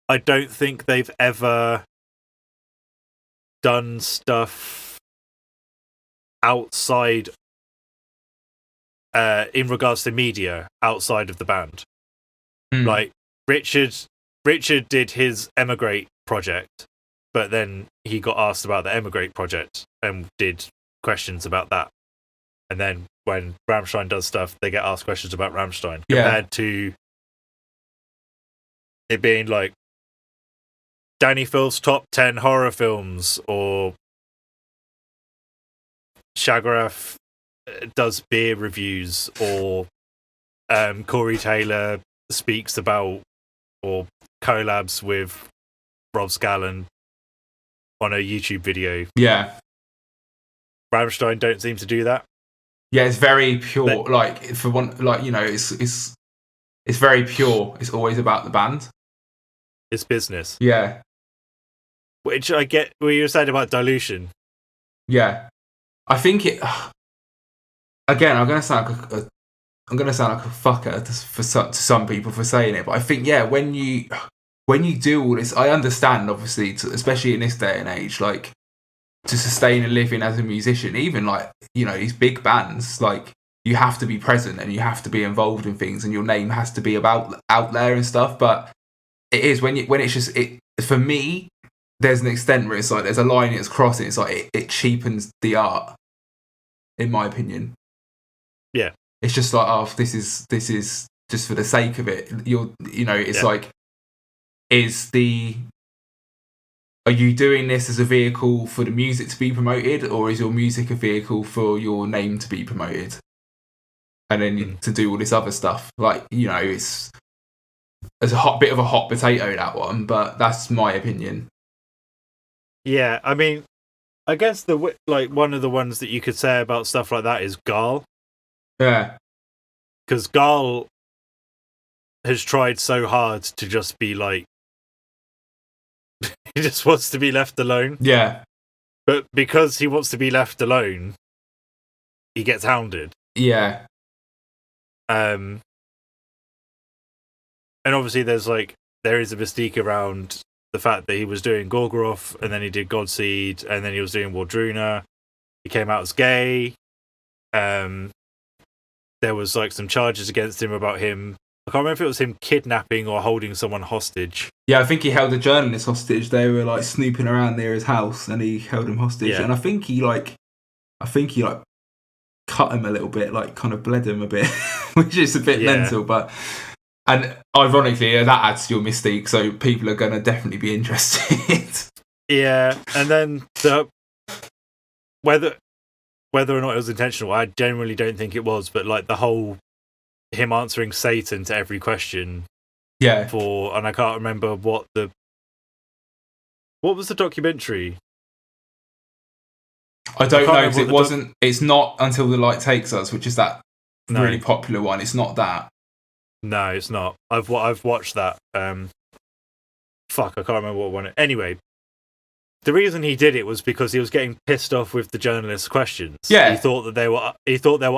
I don't think they've ever done stuff outside, in regards to media, outside of the band. Like Richard did his Emigrate project, but then he got asked about the Emigrate project and did questions about that. And then when Rammstein does stuff, they get asked questions about Rammstein, compared to it being like Danny Phil's top 10 horror films, or Shagraf does beer reviews, or Corey Taylor speaks about or collabs with Rob Scallon on a YouTube video. Yeah. Rammstein don't seem to do that. Yeah, it's very pure. It's very pure. It's always about the band. It's business. Yeah. Which I get what you were saying about dilution. Yeah. I think it... Again, I'm going to sound like a fucker to some people for saying it, but I think, yeah, when you do all this, I understand, obviously, especially in this day and age, like, to sustain a living as a musician, even like, these big bands, like, you have to be present and you have to be involved in things, and your name has to be out there and stuff. But it is when it's just it. For me, there's an extent where it's like there's a line it's crossing. It's like it cheapens the art. in my opinion. Yeah. It's just like, oh, this is just for the sake of it. It's like, are you doing this as a vehicle for the music to be promoted, or is your music a vehicle for your name to be promoted? And then to do all this other stuff. Like, it's a bit of a hot potato, that one, but that's my opinion. Yeah, I mean, I guess one of the ones that you could say about stuff like that is Garl. Yeah. Because Garl has tried so hard to just be like, he just wants to be left alone. Yeah. But because he wants to be left alone, he gets hounded. Yeah. And obviously there is a mystique around the fact that he was doing Gorgoroth, and then he did Godseed, and then he was doing Wardruna. He came out as gay. There was some charges against him about him. I can't remember if it was him kidnapping or holding someone hostage. Yeah, I think he held a journalist hostage. They were snooping around near his house, and he held him hostage. Yeah. And I think he cut him a little bit, kind of bled him a bit, which is a bit mental. And ironically, that adds to your mystique, so people are going to definitely be interested. Yeah, and then whether or not it was intentional, I genuinely don't think it was, but the whole him answering Satan to every question. Yeah. And I can't remember what was the documentary? I don't know, because it's not Until the Light Takes Us, which is that really popular one. It's not that. No, it's not. I've watched that. Fuck, I can't remember what one. Anyway, the reason he did it was because he was getting pissed off with the journalists' questions. Yeah, he thought they were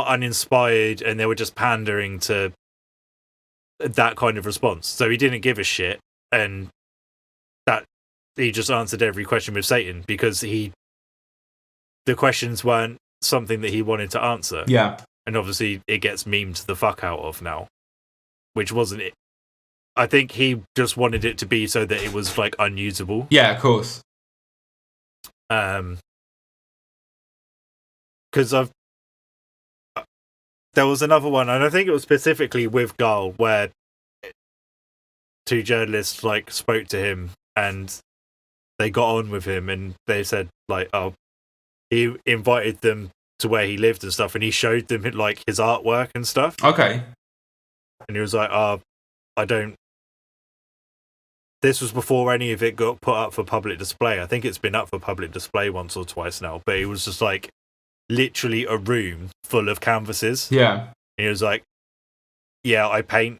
uninspired and they were just pandering to that kind of response. So he didn't give a shit, and that he just answered every question with Satan because the questions weren't something that he wanted to answer. Yeah, and obviously it gets memed the fuck out of now. Which wasn't it. I think he just wanted it to be so that it was unusable. Yeah, of course. Because there was another one, and I think it was specifically with Garl, where two journalists spoke to him and they got on with him, and they said he invited them to where he lived and stuff, and he showed them his artwork and stuff. Okay. And he was like, I don't... This was before any of it got put up for public display. I think it's been up for public display once or twice now, but it was just literally a room full of canvases. Yeah. And he was like, yeah, I paint.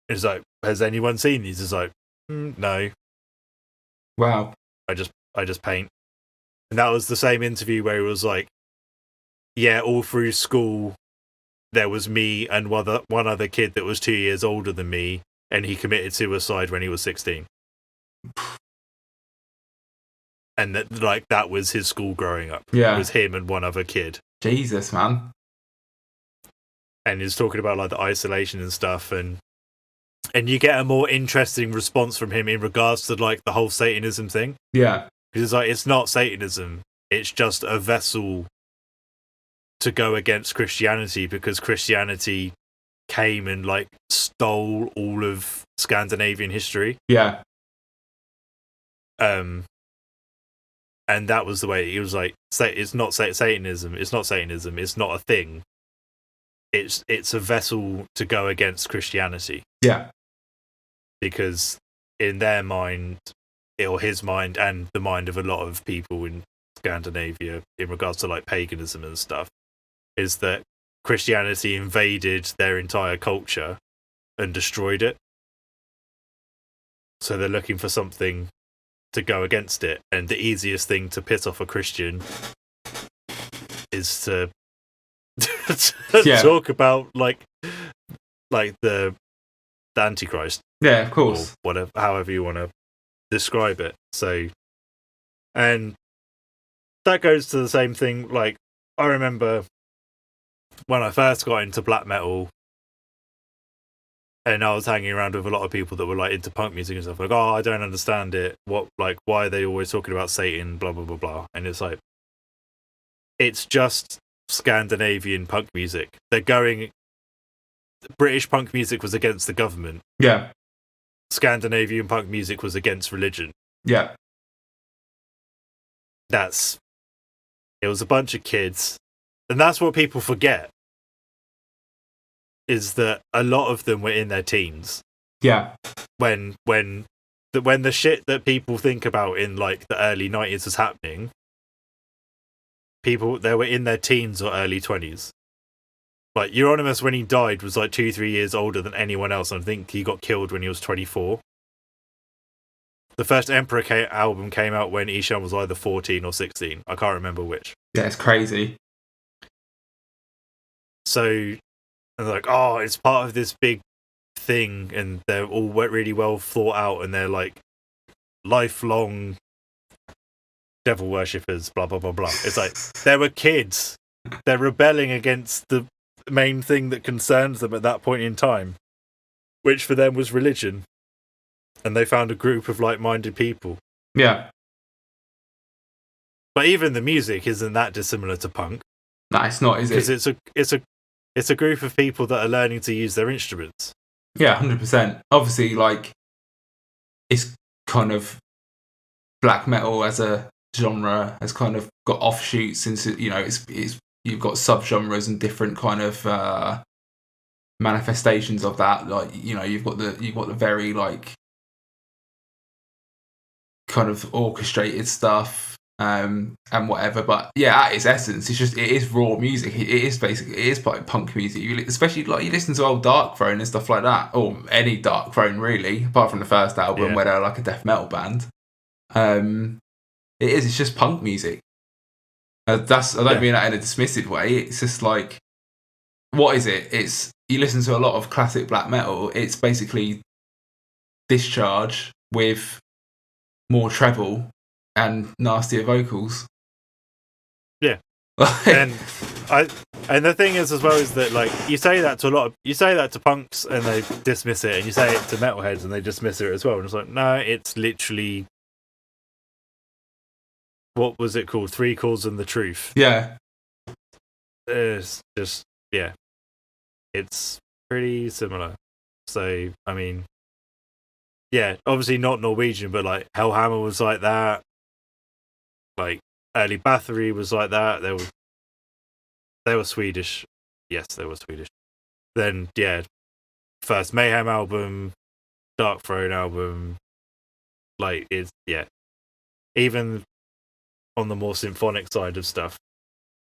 He's like, has anyone seen these? He's like, no. Wow. I just paint. And that was the same interview where he was like, yeah, all through school, there was me and one other kid that was 2 years older than me, and he committed suicide when he was 16. And that was his school growing up. Yeah. It was him and one other kid. Jesus, man. And he's talking about the isolation and stuff, and you get a more interesting response from him in regards to the whole Satanism thing. Yeah. Because it's not Satanism, it's just a vessel to go against Christianity, because Christianity came and stole all of Scandinavian history. Yeah. And that was the way he was like, it's not Satanism, it's not Satanism, it's not a thing. It's a vessel to go against Christianity. Yeah. Because in their mind, or his mind, and the mind of a lot of people in Scandinavia in regards to paganism and stuff, is that Christianity invaded their entire culture and destroyed it. So they're looking for something to go against it, and the easiest thing to piss off a Christian is to talk about the Antichrist. Yeah, of course. Or whatever, however you want to describe it. So, and that goes to the same thing. I remember when I first got into black metal, and I was hanging around with a lot of people that were into punk music and stuff. I don't understand it. What, why are they always talking about Satan? Blah blah blah blah. And it's it's just Scandinavian punk music. British punk music was against the government. Yeah. Scandinavian punk music was against religion. Yeah. It was a bunch of kids. And that's what people forget, is that a lot of them were in their teens. Yeah. When the shit that people think about in like the early 90s was happening, they were in their teens or early 20s. Like, Euronymous, when he died, was like 2-3 years older than anyone else. And I think he got killed when he was 24. The first Emperor album came out when Ishan was either 14 or 16. I can't remember which. Yeah, it's crazy. So, they're like, oh, it's part of this big thing, and they're all really well thought out, and they're like lifelong devil worshippers, blah, blah, blah, blah. It's like, they were kids. They're rebelling against the main thing that concerns them at that point in time, which for them was religion. And they found a group of like-minded people. Yeah. But even the music isn't that dissimilar to punk. No, it's not, is it? Because it's a group of people that are learning to use their instruments. Yeah, 100%. Obviously, like, it's kind of black metal as a genre has kind of got offshoots into, you know, it's you've got subgenres and different kind of manifestations of that. Like, you know, you've got the very like kind of orchestrated stuff and whatever. But yeah, at its essence, it is raw music. It is like punk music. Especially like you listen to old Dark Throne and stuff like that, or any Dark Throne really, apart from the first album where they're like a death metal band. It's just punk music. I don't mean that in a dismissive way. It's just like, what is it? It's, you listen to a lot of classic black metal. It's basically Discharge with more treble and nastier vocals. Yeah. and the thing is as well is that like you say that to punks and they dismiss it, and you say it to metalheads and they dismiss it as well. And it's like, no, it's literally, what was it called? 3 Chords and the Truth. Yeah. It's just, yeah. It's pretty similar. So, I mean, yeah, obviously not Norwegian, but like Hellhammer was like that. Like early Bathory was like that. They were Swedish. Yes, they were Swedish. Then, yeah, first Mayhem album, Dark Throne album. Like, it's, yeah. Even on the more symphonic side of stuff,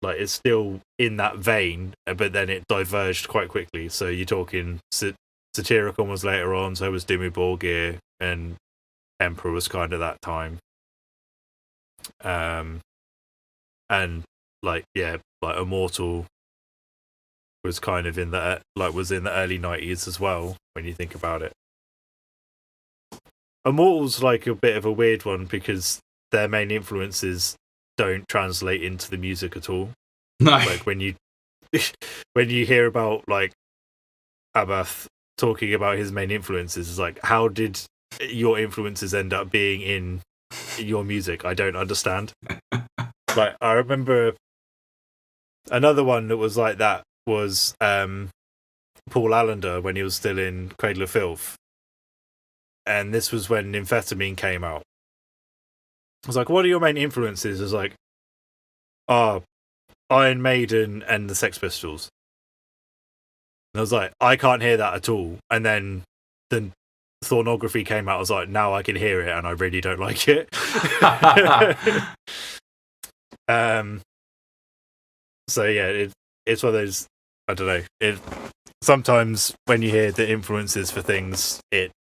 like, it's still in that vein, but then it diverged quite quickly. So you're talking Satyricon was later on, so was Dimmu Borgir, and Emperor was kind of that time. And like, yeah, like Immortal was kind of in the early 90s as well, when you think about it. Immortal's like a bit of a weird one because their main influences don't translate into the music at all. No. Like when you hear about like Abath talking about his main influences, it's like, how did your influences end up being in your music? I don't understand. Like, I remember another one that was like that was Paul Allender when he was still in Cradle of Filth. And this was when Amphetamine came out. I was like, what are your main influences? It was like, Iron Maiden and the Sex Pistols. And I was like, I can't hear that at all. And then Thornography came out. I was like, now I can hear it, and I really don't like it. So yeah, it's one of those, I don't know. Sometimes when you hear the influences for things, it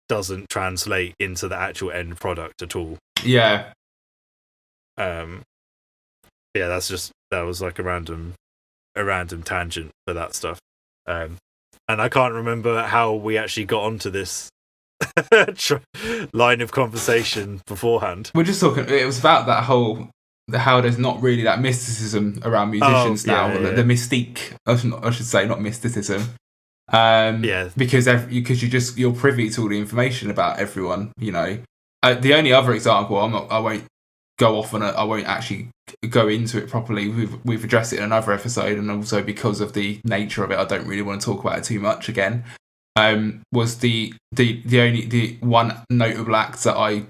doesn't translate into the actual end product at all. Yeah. Yeah, that was like a random tangent for that stuff. And I can't remember how we actually got onto this line of conversation beforehand. We're just talking, it was about that whole, how there's not really that mysticism around musicians now. Yeah. The mystique, I should say, not mysticism. Because you're privy to all the information about everyone, you know. The only other example, I won't go off on I won't actually go into it properly. We've addressed it in another episode, and also because of the nature of it, I don't really want to talk about it too much again. Was the one notable act that I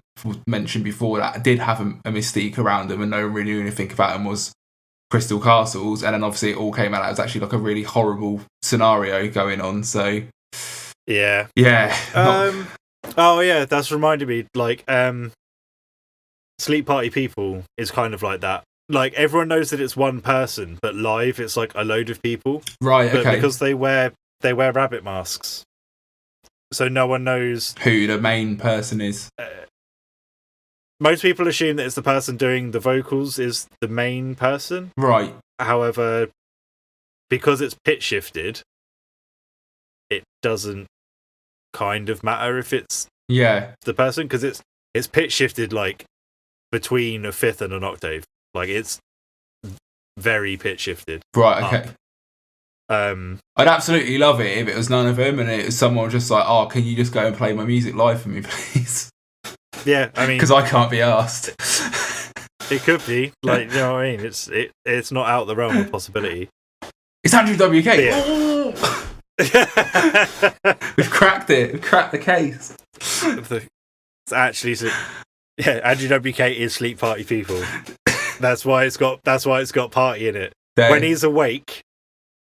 mentioned before that did have a mystique around them, and no one really knew anything about them, was Crystal Castles, and then obviously it all came out. It was actually like a really horrible scenario going on. So yeah. Oh yeah, that's reminded me. Like, Sleep Party People is kind of like that. Like, everyone knows that it's one person, but live it's like a load of people. Right. But okay. because they wear rabbit masks, so no one knows who the main person is. Most people assume that it's the person doing the vocals is the main person. Right. However, because it's pitch shifted, it doesn't kind of matter if it's the person, because it's pitch shifted like between a fifth and an octave. Like, it's very pitch shifted. Right, okay. I'd absolutely love it if it was none of them and it was someone just like, oh, can you just go and play my music live for me, please? Yeah, I mean, because I can't be asked. It could be, like, you know what I mean? It's not out of the realm of possibility. It's Andrew WK. Yeah. We've cracked it. We've cracked the case. It's actually, Andrew WK is Sleep Party People. That's why it's got party in it. Then, when he's awake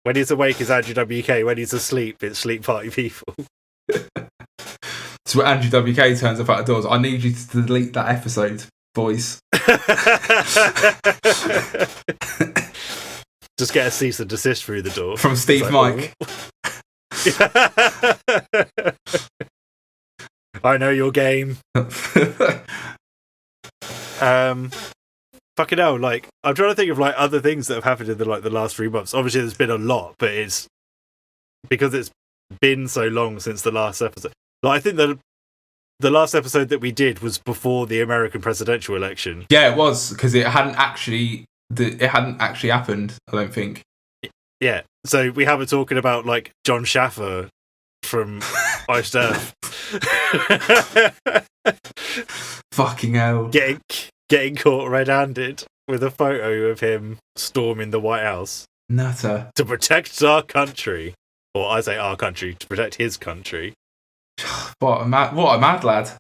is Andrew WK. When he's asleep, it's Sleep Party People. So when Andrew WK turns up out the doors, I need you to delete that episode, boys. Just get a cease and desist through the door. From Steve Mike. I know your game. Fucking hell, like, I'm trying to think of like other things that have happened in the last 3 months. Obviously there's been a lot, but it's because it's been so long since the last episode. Like, I think the last episode that we did was before the American presidential election. Yeah, it was, because it hadn't actually happened, I don't think. Yeah, so we have it talking about like John Schaffer from Iced Earth. Fucking hell. Getting caught red-handed with a photo of him storming the White House. Nutter. To protect our country. Or I say our country, to protect his country. What a mad lad.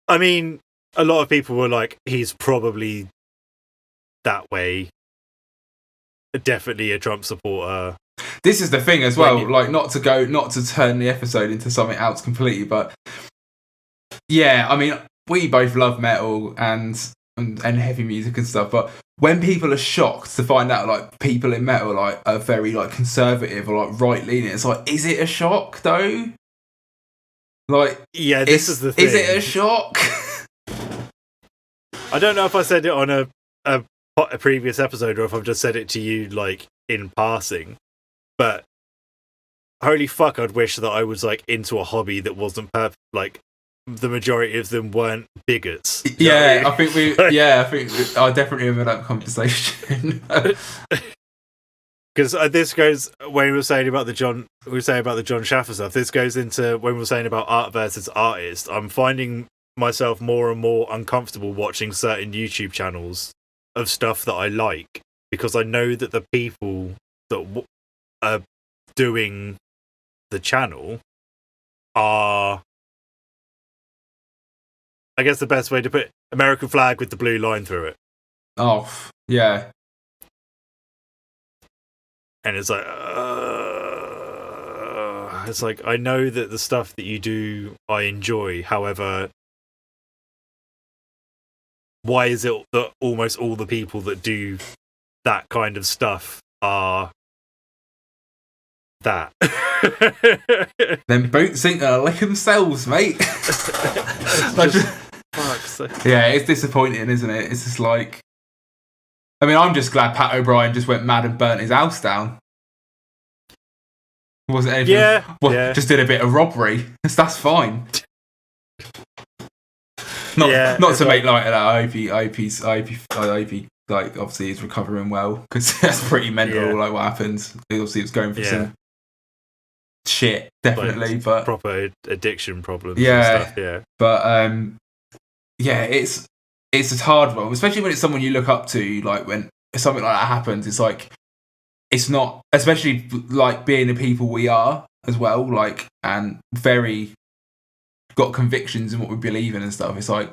I mean, a lot of people were like, he's probably that way. Definitely a Trump supporter. This is the thing as well, like, not to turn the episode into something else completely, but yeah, I mean, we both love metal and heavy music and stuff, but when people are shocked to find out like people in metal like are very like conservative or like right leaning, it's like, is it a shock though? Like, yeah, this is the thing. Is it a shock? I don't know if I said it on a previous episode or if I've just said it to you like in passing, but holy fuck, I'd wish that I was like into a hobby that wasn't like the majority of them weren't bigots. Yeah, I think I definitely remember that conversation. Because this goes when we were saying about the John Schaffer stuff. This goes into when we were saying about art versus artist. I'm finding myself more and more uncomfortable watching certain YouTube channels of stuff that I like, because I know that the people that are doing the channel are, I guess the best way to put it, American flag with the blue line through it. Oh, yeah. And it's like, I know that the stuff that you do, I enjoy. However, why is it that almost all the people that do that kind of stuff are that? Them boots ain't gonna lick themselves, mate. Yeah, it's disappointing, isn't it? It's just like, I mean, I'm just glad Pat O'Brien just went mad and burnt his house down. Wasn't anything. Yeah. Just did a bit of robbery. That's fine. Not to make light of that. I hope he like obviously he's recovering well, because that's pretty mental. Like what happened. Obviously, he was going through some shit, definitely, like, but proper addiction problems. Yeah, and stuff, yeah. But yeah, it's a hard one, especially when it's someone you look up to. Like when something like that happens, it's like it's not, especially like being the people we are as well, like, and very got convictions in what we believe in and stuff. It's like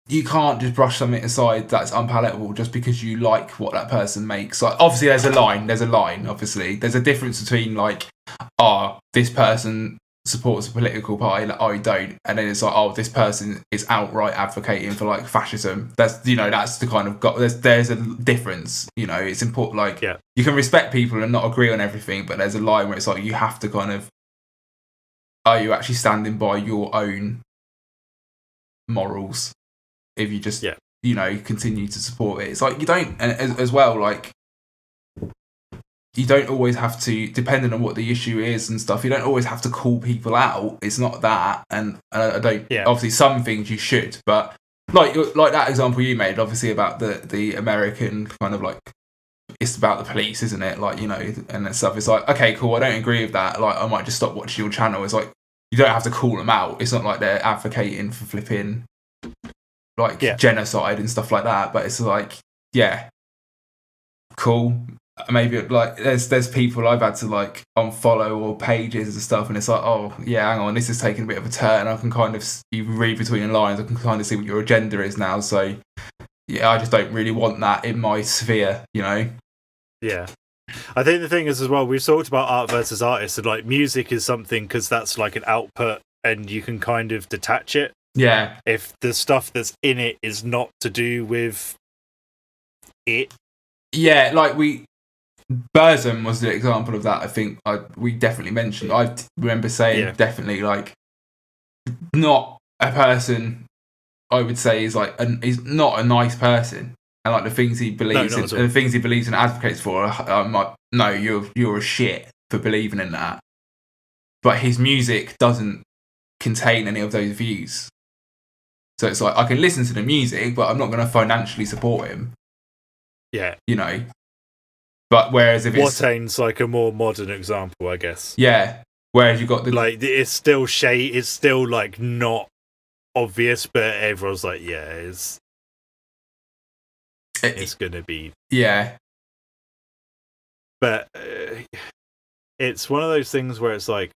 you can't just brush something aside that's unpalatable just because you like what that person makes. Like, obviously, there's a line. Obviously, there's a difference between like, this person supports a political party that I don't, and then it's like, this person is outright advocating for like fascism. That's that's the kind of there's a difference. It's important. Like, you can respect people and not agree on everything, but there's a line where it's like you have to kind of, are you actually standing by your own morals? If you just continue to support it, it's like you don't, and as well, like you don't always have to, depending on what the issue is and stuff, you don't always have to call people out. It's not that, and I don't. Obviously, some things you should, but like that example you made, obviously about the American kind of like, it's about the police, isn't it? Like, and that stuff. It's like, okay, cool. I don't agree with that. Like, I might just stop watching your channel. It's like you don't have to call them out. It's not like they're advocating for flipping like genocide and stuff like that, but it's like, cool. Maybe like there's people I've had to like unfollow or pages and stuff, and it's like, hang on, this is taking a bit of a turn. I can kind of, you read between the lines, I can kind of see what your agenda is now. So I just don't really want that in my sphere, Yeah, I think the thing is as well, we've talked about art versus artist, and like music is something because that's like an output, and you can kind of detach it. Yeah. If the stuff that's in it is not to do with it. Yeah, like Burzum was the example of that. I think we definitely mentioned. I remember saying definitely like not a person I would say is like he's not a nice person, and like the things he believes in, and the things he believes and advocates for, I'm like, no, you're a shit for believing in that. But his music doesn't contain any of those views. So it's like, I can listen to the music, but I'm not going to financially support him. Yeah. But whereas if Wataine's like a more modern example, I guess. Yeah. Whereas you've got the... Like, it's still shade, it's still like not obvious, but everyone's like, it's going to be... Yeah. But it's one of those things where it's like,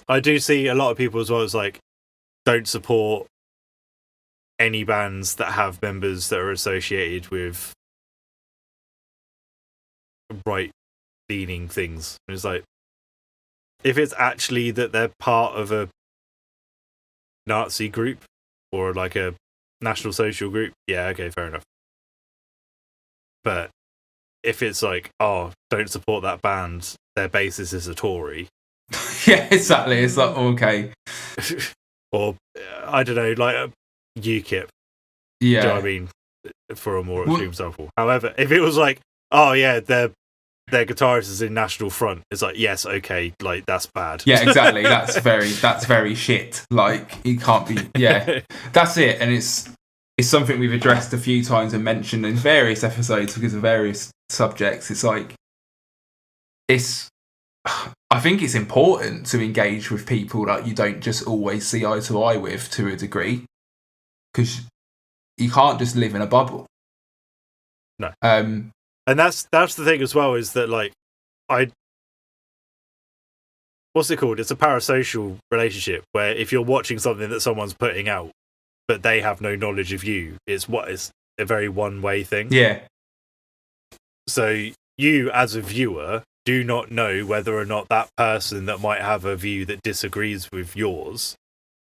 I do see a lot of people as well as like, don't support any bands that have members that are associated with right-leaning things. And it's like, if it's actually that they're part of a Nazi group or like a National Social group, okay, fair enough. But if it's like, don't support that band, their bassist is a Tory. Yeah, exactly. It's like, okay. Or, I don't know, like UKIP. Yeah. Do you know what I mean? For a more extreme example. However, if it was like, their guitarist is in National Front, it's like, yes, okay, like that's bad. Yeah, exactly. That's very shit. Like, you can't be. Yeah, that's it. And it's something we've addressed a few times and mentioned in various episodes because of various subjects. It's like, I think it's important to engage with people that you don't just always see eye to eye with to a degree, because you can't just live in a bubble. No. And that's the thing as well, is that like, what's it called? It's a parasocial relationship where if you're watching something that someone's putting out, but they have no knowledge of you, it's a very one-way thing. Yeah. So you, as a viewer, do not know whether or not that person that might have a view that disagrees with yours,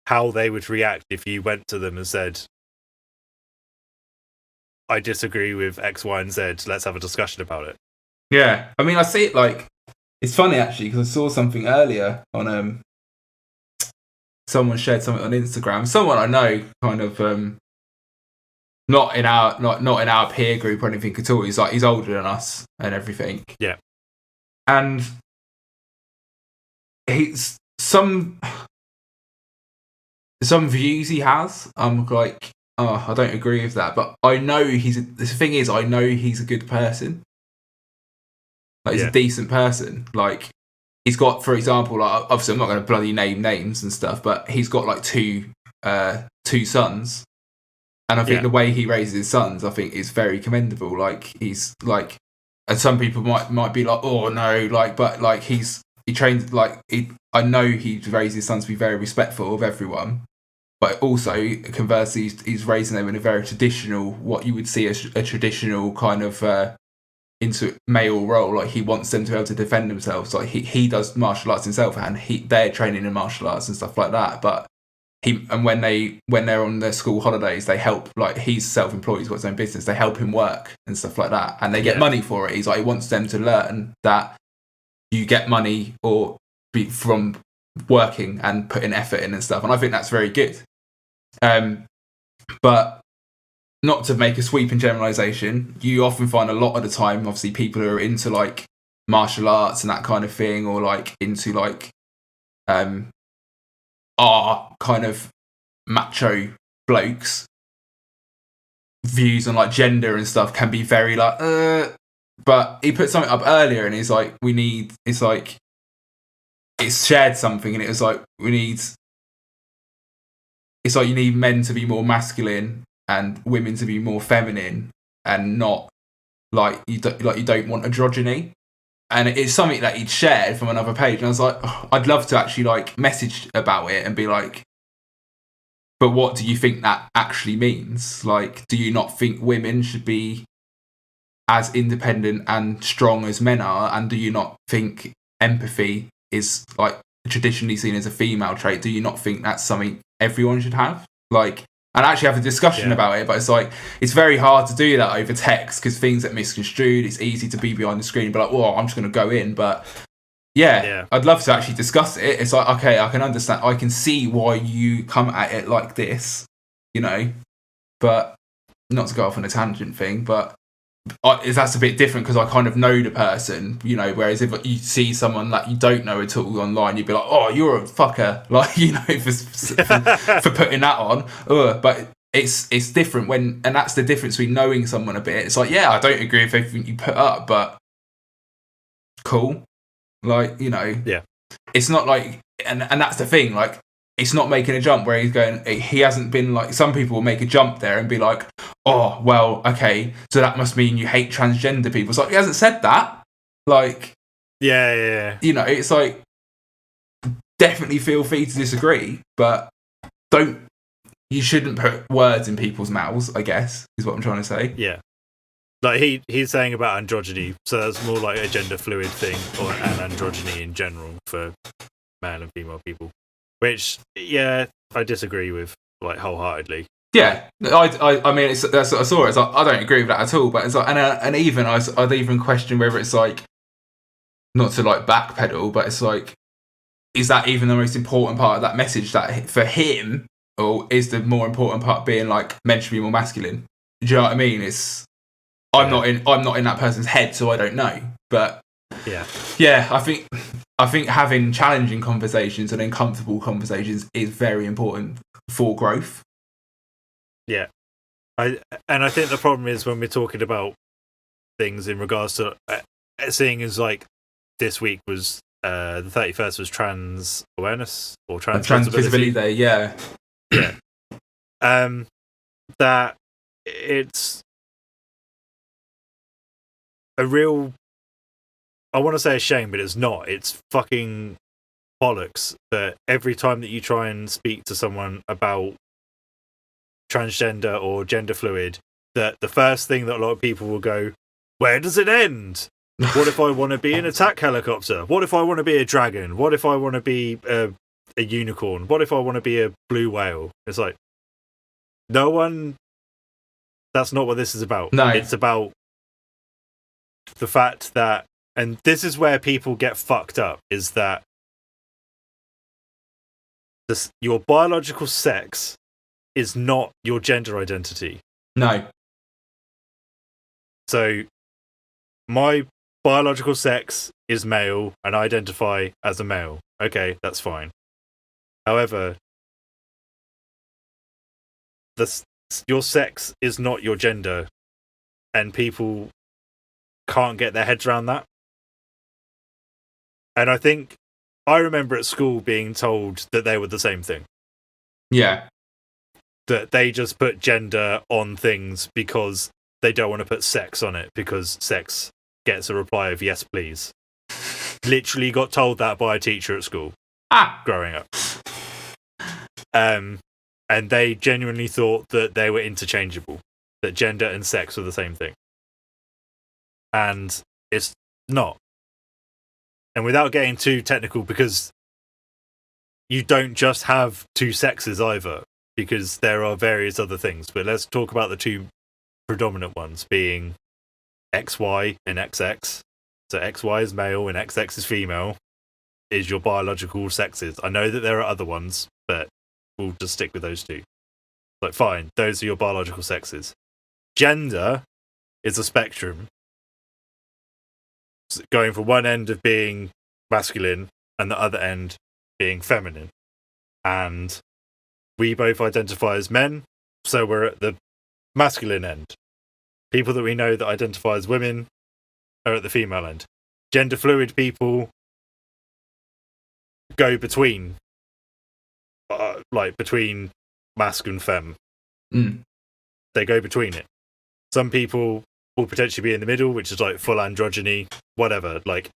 how they would react if you went to them and said, I disagree with X, Y, and Z, let's have a discussion about it. Yeah. I mean, I see it like, it's funny actually, because I saw something earlier on, someone shared something on Instagram, someone I know, kind of, not in our peer group or anything at all. He's older than us and everything. Yeah. And he's some views he has, I'm like, I don't agree with that. But I know the thing is, I know he's a good person. Like, he's a decent person. Like, he's got, for example, like, obviously I'm not going to bloody name names and stuff, but he's got like 2 two sons, and I think Yeah. the way he raises his sons, I think, is very commendable. Like, he's like, and some people might be like, oh no, like, but like he trains like I know he raised his sons to be very respectful of everyone, but also conversely, he's raising them in a very traditional, what you would see as a traditional kind of into male role. Like, he wants them to be able to defend themselves. Like, he does martial arts himself, and they're training in martial arts and stuff like that. But when they're on their school holidays, they help. Like, he's self-employed, he's got his own business. They help him work and stuff like that, and they get money for it. He's like, he wants them to learn that you get money from working and putting effort in and stuff. And I think that's very good. But not to make a sweeping generalization, you often find a lot of the time, obviously, people who are into like martial arts and that kind of thing, or like into like are kind of macho blokes, views on like gender and stuff can be very like but he put something up earlier and he's like, it's shared something, and it was like, it's like you need men to be more masculine and women to be more feminine, and not like you don't want androgyny. And it's something that he'd shared from another page, and I was like, oh, I'd love to actually like message about it and be like, but what do you think that actually means? Like, do you not think women should be as independent and strong as men are? And do you not think empathy is like traditionally seen as a female trait? Do you not think that's something everyone should have? Like, and actually have a discussion about it, but it's like, it's very hard to do that over text because things get misconstrued. It's easy to be behind the screen and be like, well, I'm just going to go in. But yeah, I'd love to actually discuss it. It's like, okay, I can understand, I can see why you come at it like this, you know, but not to go off on a tangent thing, but that's a bit different because I kind of know the person, you know, whereas if you see someone that you don't know at all online, you'd be like, oh, you're a fucker, like, you know, for putting that on. But it's different and that's the difference between knowing someone a bit. It's like, yeah, I don't agree with everything you put up, but cool. Like, you know, it's not like, and that's the thing, like, it's not making a jump where he's going, he hasn't been like, some people will make a jump there and be like, oh, well, okay, so that must mean you hate transgender people. It's like, he hasn't said that. Like, yeah. You know, it's like, definitely feel free to disagree, but you shouldn't put words in people's mouths, I guess, is what I'm trying to say. Yeah. Like, he's saying about androgyny, so that's more like a gender fluid thing, or an androgyny in general for male and female people. Which, yeah, I disagree with, like, wholeheartedly. Yeah, I mean, that's what I saw. It's like, I don't agree with that at all. But it's like, and even I'd even question whether it's like, not to like backpedal, but it's like, is that even the most important part of that message that for him, or is the more important part being like men should be more masculine? Do you know what I mean? I'm not in that person's head, so I don't know. But yeah, I think having challenging conversations and uncomfortable conversations is very important for growth. Yeah. I think the problem is when we're talking about things in regards to seeing as like this week was the 31st was trans awareness or trans visibility day, yeah. That it's a real, I want to say a shame, but it's not. It's fucking bollocks that every time that you try and speak to someone about transgender or gender fluid, that the first thing that a lot of people will go, where does it end? What if I want to be an attack helicopter? What if I want to be a dragon? What if I want to be a unicorn? What if I want to be a blue whale? It's like, no one, that's not what this is about. No. It's about the fact that, and this is where people get fucked up, is that your biological sex is not your gender identity. No. So, my biological sex is male and I identify as a male. Okay, that's fine. However, your sex is not your gender, and people can't get their heads around that. And I remember at school being told that they were the same thing. Yeah. that they just put gender on things because they don't want to put sex on it, because sex gets a reply of yes please. Literally got told that by a teacher at school growing up. And they genuinely thought that they were interchangeable, that gender and sex were the same thing. And it's not. And without getting too technical, because you don't just have two sexes either, because there are various other things. But let's talk about the two predominant ones, being XY and XX. So XY is male and XX is female, is your biological sexes. I know that there are other ones, but we'll just stick with those two. Like, fine, those are your biological sexes. Gender is a spectrum, going from one end of being masculine and the other end being feminine. And we both identify as men, so we're at the masculine end. People that we know that identify as women are at the female end. Gender fluid people go between, between masc and femme. They go between it. Some people will potentially be in the middle, which is like full androgyny, whatever. Like,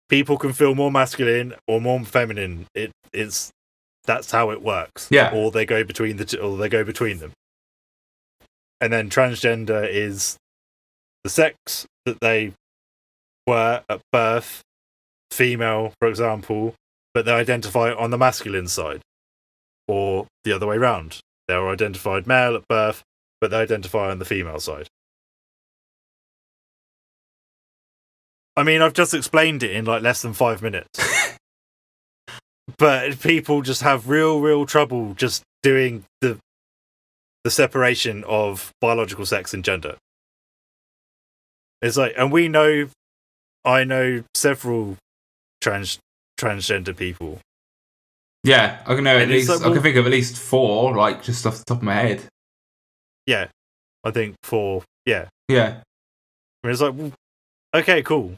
people can feel more masculine or more feminine. That's how it works. Yeah. Or they go between them. And then transgender is the sex that they were at birth, female, for example, but they identify on the masculine side, or the other way round. They were identified male at birth, but they identify on the female side. I mean, I've just explained it in like less than 5 minutes. But people just have real trouble just doing the separation of biological sex and gender. It's like, and I know several transgender people. Yeah, I can know at least. Like, I can think of at least 4, like just off the top of my head. Yeah, I think 4. Yeah. Yeah. I mean, it's like, well, okay, cool.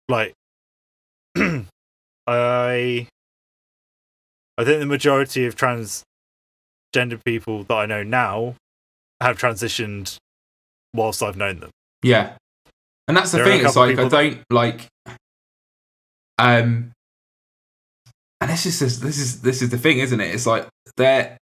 Like, I think the majority of transgender people that I know now have transitioned whilst I've known them. Yeah, and that's the thing. It's like I don't like, and this is the thing, isn't it? It's like they're.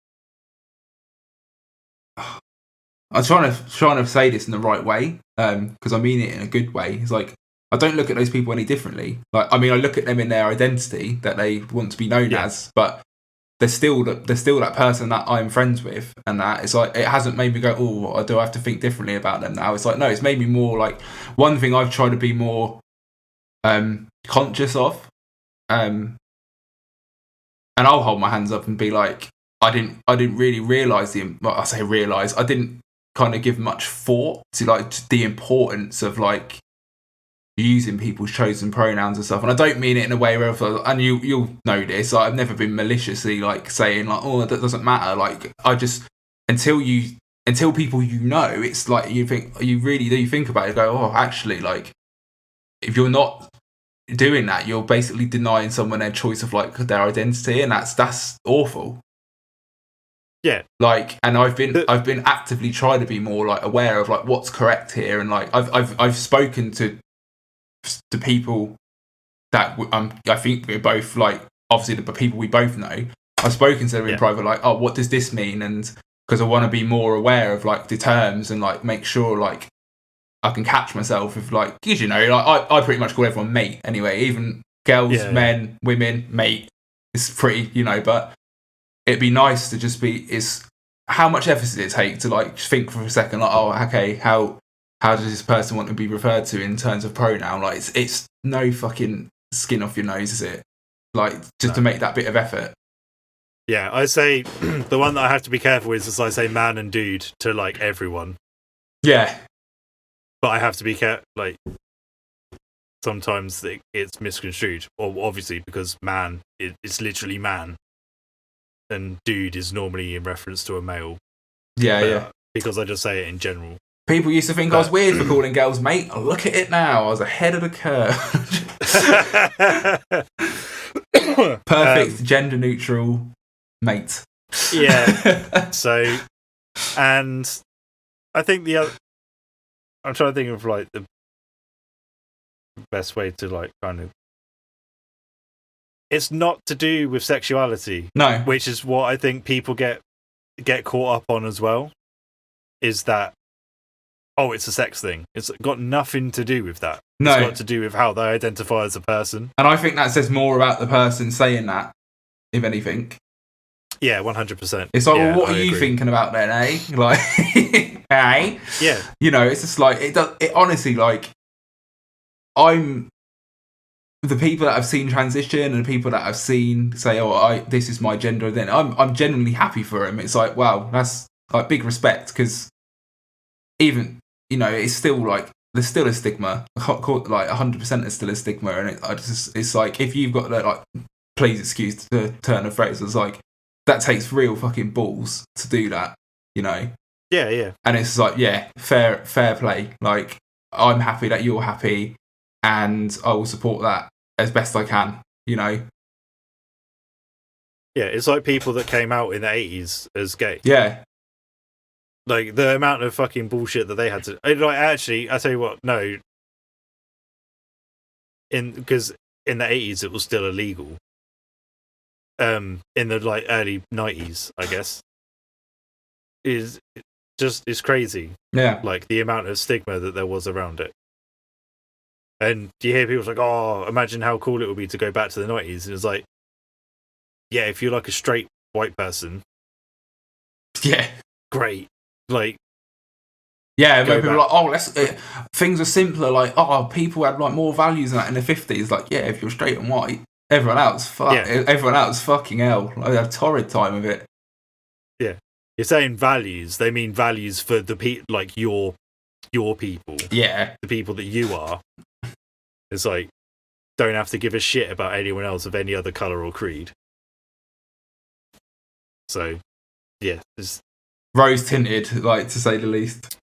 I'm trying to say this in the right way, because I mean it in a good way. It's like, I don't look at those people any differently. Like, I mean, I look at them in their identity that they want to be known as, but they're still that person that I'm friends with, and that it's like, it hasn't made me go, oh, do I have to think differently about them now? It's like, no, it's made me more like, one thing I've tried to be more conscious of, and I'll hold my hands up and be like, I didn't really realise I didn't kind of give much thought to like the importance of like using people's chosen pronouns and stuff. And I don't mean it in a way where, and you'll know this, like, I've never been maliciously like saying like, oh, that doesn't matter. Like, I just, until people it's like, you really do think about it, go, oh, actually, like, if you're not doing that, you're basically denying someone their choice of like their identity, and that's awful. Yeah. Like, and I've been actively trying to be more like aware of like what's correct here, and like I've spoken to people that I think we're both like, obviously the people we both know. I've spoken to them in private, like, oh, what does this mean? And because I want to be more aware of like the terms and like make sure like I can catch myself with like, because, you know, like I pretty much call everyone mate anyway, even girls, men, women, mate. It's pretty, you know, but it'd be nice to just be, is how much effort does it take to like think for a second, like, oh, okay, how does this person want to be referred to in terms of pronoun? Like, it's no fucking skin off your nose, is it? Like, just to make that bit of effort. Yeah, I say the one that I have to be careful with is I say man and dude to like everyone. Yeah. But I have to be careful, like, sometimes it's misconstrued. Or obviously, because man, it's literally man. And dude is normally in reference to a male. Yeah, yeah. Because I just say it in general. People used to think I was weird for calling girls mate. Oh, look at it now. I was ahead of the curve. Perfect gender neutral mate. Yeah. So And I think I'm trying to think of like the best way to like kind of. It's not to do with sexuality, No, which is what I think people get caught up on as well. Is that it's a sex thing? It's got nothing to do with that. No. It's got to do with how they identify as a person. And I think that says more about the person saying that, if anything. Yeah, 100%. It's like, yeah, well, what I are you agree. thinking about then, eh? Like, hey? Yeah. You know, it's just like, it honestly, like, the people that I've seen transition and the people that I've seen say, this is my gender, then I'm genuinely happy for them. It's like, wow, that's like big respect, because even, you know, it's still like, there's still a stigma. Like 100% there's still a stigma, and it's like, if you've got that, like, please excuse the turn of phrase, it's like, that takes real fucking balls to do that, you know? Yeah. And it's like, yeah, fair play. Like, I'm happy that you're happy, and I will support that as best I can, you know? Yeah, it's like people that came out in the 80s as gay. Yeah. Like, the amount of fucking bullshit that they had to... Like, actually, I tell you what, no. Because in the 80s, it was still illegal. In the, like, early 90s, I guess. It's crazy. Yeah. Like, the amount of stigma that there was around it. And you hear people like, oh, imagine how cool it would be to go back to the 90s. And it's like, yeah, if you're like a straight white person, yeah, great. Like, yeah, where people are like, things are simpler. Like, people had like more values than that in the 50s. Like, yeah, if you're straight and white, everyone else, fucking hell. Like, they had a torrid time of it. Yeah, you're saying values. They mean values for the like your people. Yeah, the people that you are. It's like, don't have to give a shit about anyone else of any other colour or creed. So, yeah. Rose tinted, like, to say the least.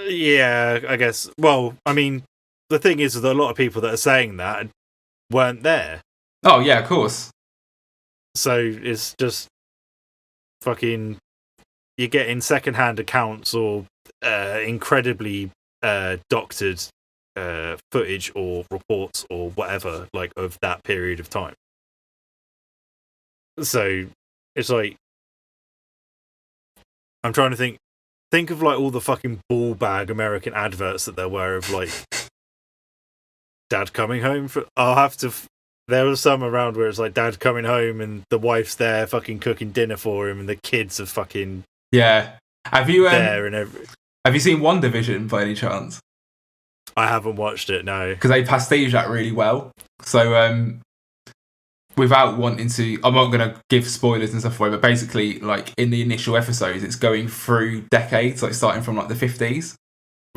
Yeah, I guess. Well, I mean, the thing is that a lot of people that are saying that weren't there. Oh, yeah, of course. So it's just fucking... You're getting second-hand accounts or incredibly doctored footage or reports or whatever, like, of that period of time. So it's like, I'm trying to think of like all the fucking ball bag American adverts that there were of like dad coming home there was some around where it's like dad coming home and the wife's there fucking cooking dinner for him and the kids are fucking there and everything. Have you seen WandaVision by any chance? I haven't watched it, no. Because they pastiche that really well. So, without wanting to... I'm not going to give spoilers and stuff away, but basically, like, in the initial episodes, it's going through decades, like, starting from, like, the 50s.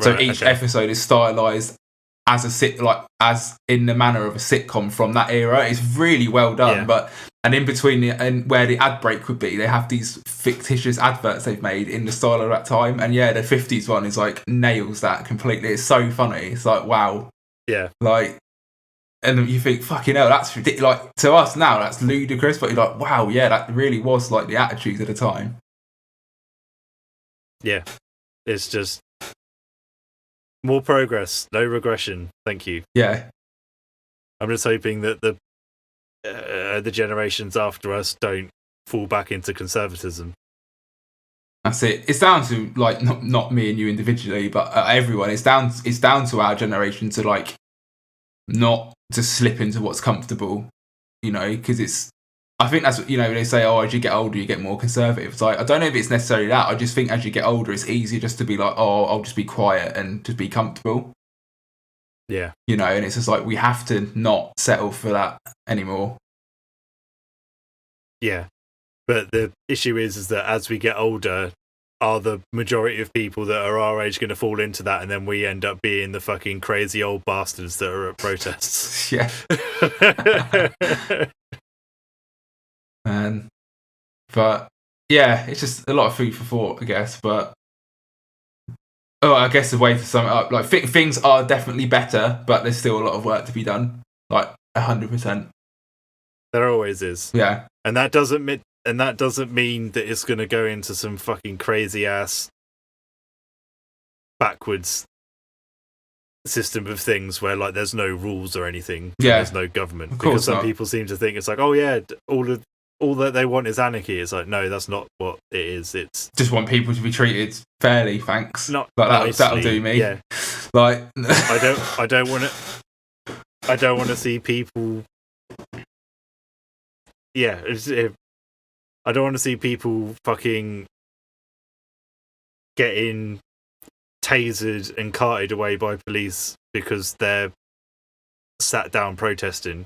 So each episode is stylized as in the manner of a sitcom from that era. It's really well done, and in between and where the ad break would be, they have these fictitious adverts they've made in the style of that time. And yeah, the 50s one is like nails that completely. It's so funny. It's like, wow. Yeah. Like, and you think, fucking hell, that's ridiculous. Like, to us now, that's ludicrous, but you're like, wow, yeah, that really was like the attitude at the time. Yeah. It's just more progress, no regression. Thank you. Yeah. I'm just hoping that the generations after us don't fall back into conservatism. That's it. It's down to like not me and you individually, but everyone. It's down to our generation to like not to slip into what's comfortable, you know, because it's. I think that's, you know, they say, oh, as you get older, you get more conservative. It's like, I don't know if it's necessarily that. I just think as you get older, it's easier just to be like, oh, I'll just be quiet and just be comfortable. Yeah. You know, and it's just like, we have to not settle for that anymore. Yeah. But the issue is that as we get older, are the majority of people that are our age going to fall into that, and then we end up being the fucking crazy old bastards that are at protests? Yeah. But yeah, it's just a lot of food for thought, I guess. But I guess the way to sum it up, like things are definitely better, but there's still a lot of work to be done. Like 100%. There always is. Yeah, and that doesn't And that doesn't mean that it's going to go into some fucking crazy ass backwards system of things where like there's no rules or anything. Yeah, there's no government, because some people seem to think it's like, oh yeah, all that they want is anarchy. It's like, no, that's not what it is. It's just want people to be treated fairly. Thanks. Not like nicely, that'll do me. Yeah. Like I don't want to see people. Yeah, I don't want to see people fucking getting tasered and carted away by police because they're sat down protesting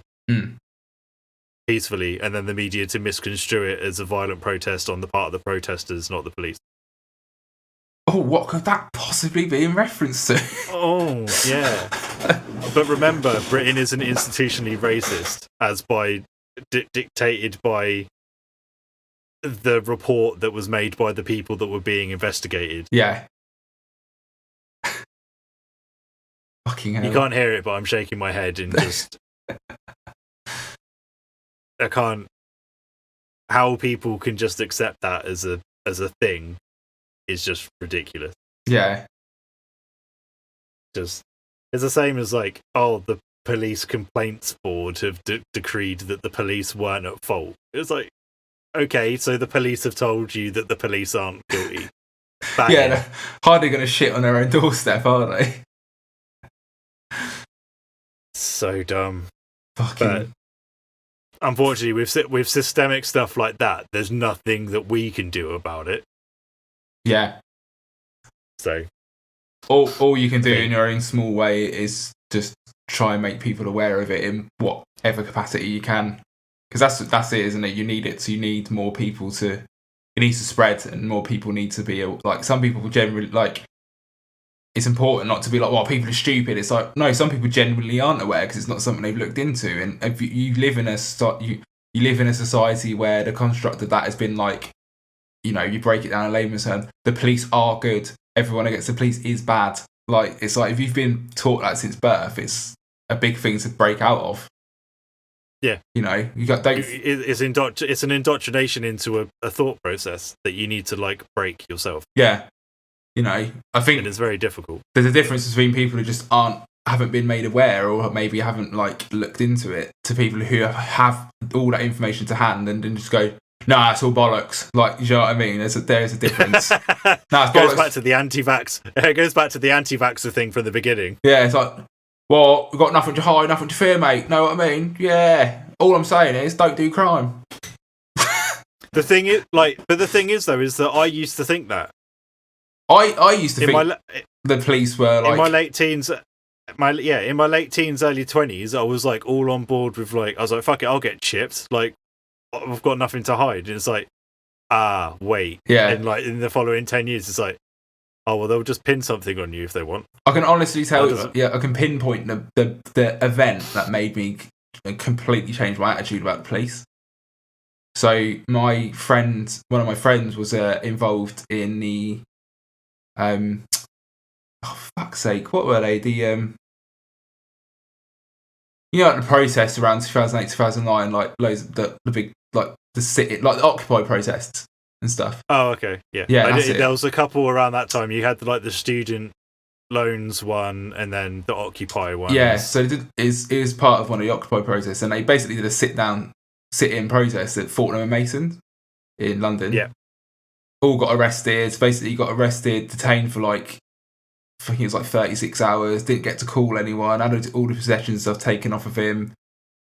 peacefully, and then the media to misconstrue it as a violent protest on the part of the protesters, not the police. Oh, what could that possibly be in reference to? Oh, yeah. But remember, Britain isn't institutionally racist, as by dictated by the report that was made by the people that were being investigated. Yeah. Fucking hell. You can't hear it, but I'm shaking my head and just... I can't... How people can just accept that as a thing is just ridiculous. Yeah. Just... It's the same as like, oh, the police complaints board have decreed that the police weren't at fault. It's like, okay, so the police have told you that the police aren't guilty. Yeah, they're hardly going to shit on their own doorstep, are they? So dumb. Fucking. But unfortunately, with systemic stuff like that, there's nothing that we can do about it. Yeah. So all you can do in your own small way is just try and make people aware of it in whatever capacity you can, because that's it, isn't it? You need it. So you need more people to. It needs to spread, and more people need to be like. Some people generally like. It's important not to be like, well, people are stupid. It's like, no, some people genuinely aren't aware because it's not something they've looked into. And if you live in you live in a society where the construct of that has been like, you know, you break it down in layman's terms, the police are good. Everyone against the police is bad. Like, it's like if you've been taught that since birth, it's a big thing to break out of. Yeah, you know, you got it's an indoctrination into a thought process that you need to like break yourself. Yeah. You know, I think it's very difficult. There's a difference between people who just haven't been made aware, or maybe haven't like looked into it, to people who have all that information to hand and then just go, nah, it's all bollocks. Like, you know what I mean? There's a difference. Nah, it goes back to the anti-vax. It goes back to the anti-vaxxer thing from the beginning. Yeah, it's like, well, we've got nothing to hide, nothing to fear, mate. Know what I mean? Yeah. All I'm saying is, don't do crime. The thing is though, is that I used to think that. I used to think the police were like... In my late teens, early 20s, I was like all on board with like, I was like, fuck it, I'll get chipped. Like, I've got nothing to hide. And it's like, wait. Yeah. And like in the following 10 years, it's like, oh, well, they'll just pin something on you if they want. I can honestly tell you, I can pinpoint the event that made me completely change my attitude about the police. So one of my friends was involved in the... oh fuck's sake, what were they? The you know, the protests around 2008, 2009, like loads of the big, like the city, like the Occupy protests and stuff. Oh, okay, yeah. There was a couple around that time. You had the student loans one, and then the Occupy one. Yeah, so it was part of one of the Occupy protests, and they basically did a sit-in protest at Fortnum and Mason in London. Yeah. All got arrested, detained for like, I think it was like 36 hours, didn't get to call anyone, had all the possessions stuff taken off of him,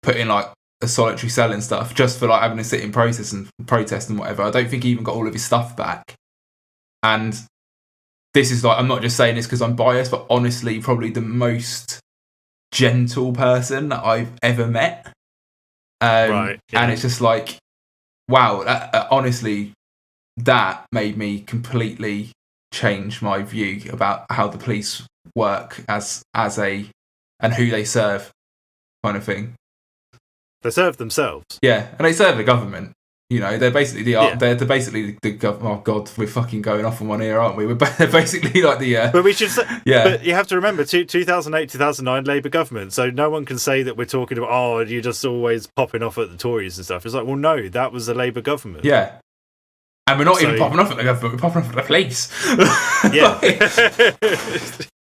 put in like a solitary cell and stuff, just for like having a sit-in protest and whatever. I don't think he even got all of his stuff back. And this is like, I'm not just saying this because I'm biased, but honestly, probably the most gentle person that I've ever met. Right. Yeah. And it's just like, wow, honestly... that made me completely change my view about how the police work and who they serve, kind of thing. They serve themselves. Yeah, and they serve the government. You know, they're basically they're basically the oh god, we're fucking going off on one ear, aren't we? They're basically like the But we should say, yeah. But you have to remember, 2008, 2009 Labour government. So no one can say that we're talking about, oh, you're just always popping off at the Tories and stuff. It's like, well, no, that was a Labour government. Yeah. And we're not even popping off at the government, we're popping off at the police. Yeah.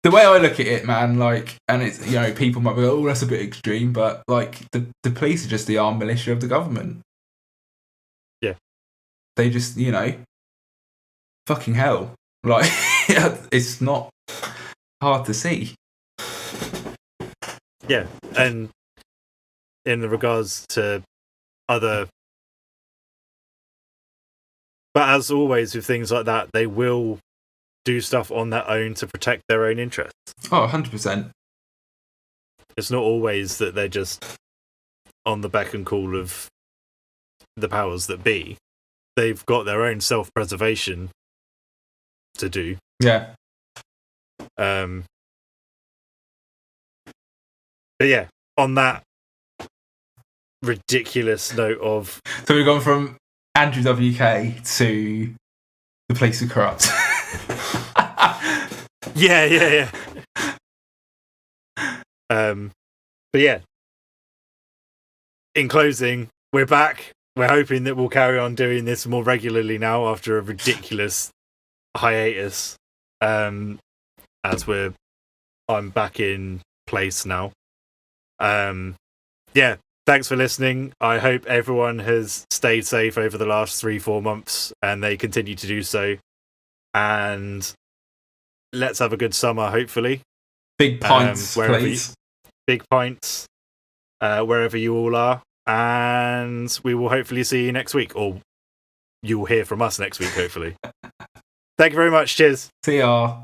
The way I look at it, man, like, and it's, you know, people might be like, oh, that's a bit extreme, but like the police are just the armed militia of the government. Yeah. They just, you know, fucking hell. Like, it's not hard to see. Yeah. And in regards to other... But as always with things like that, they will do stuff on their own to protect their own interests. Oh, 100%. It's not always that they're just on the beck and call of the powers that be. They've got their own self-preservation to do. Yeah. But yeah, on that ridiculous note of... So we've gone from Andrew WK to the police are corrupt. Yeah. But yeah, in closing, we're back. We're hoping that we'll carry on doing this more regularly now after a ridiculous hiatus. As I'm back in place now. Yeah, thanks for listening. I hope everyone has stayed safe over the last 3-4 months and they continue to do so. And let's have a good summer, hopefully. Big pints, please. Big pints, wherever you all are. And we will hopefully see you next week. Or you will hear from us next week, hopefully. Thank you very much. Cheers. See ya.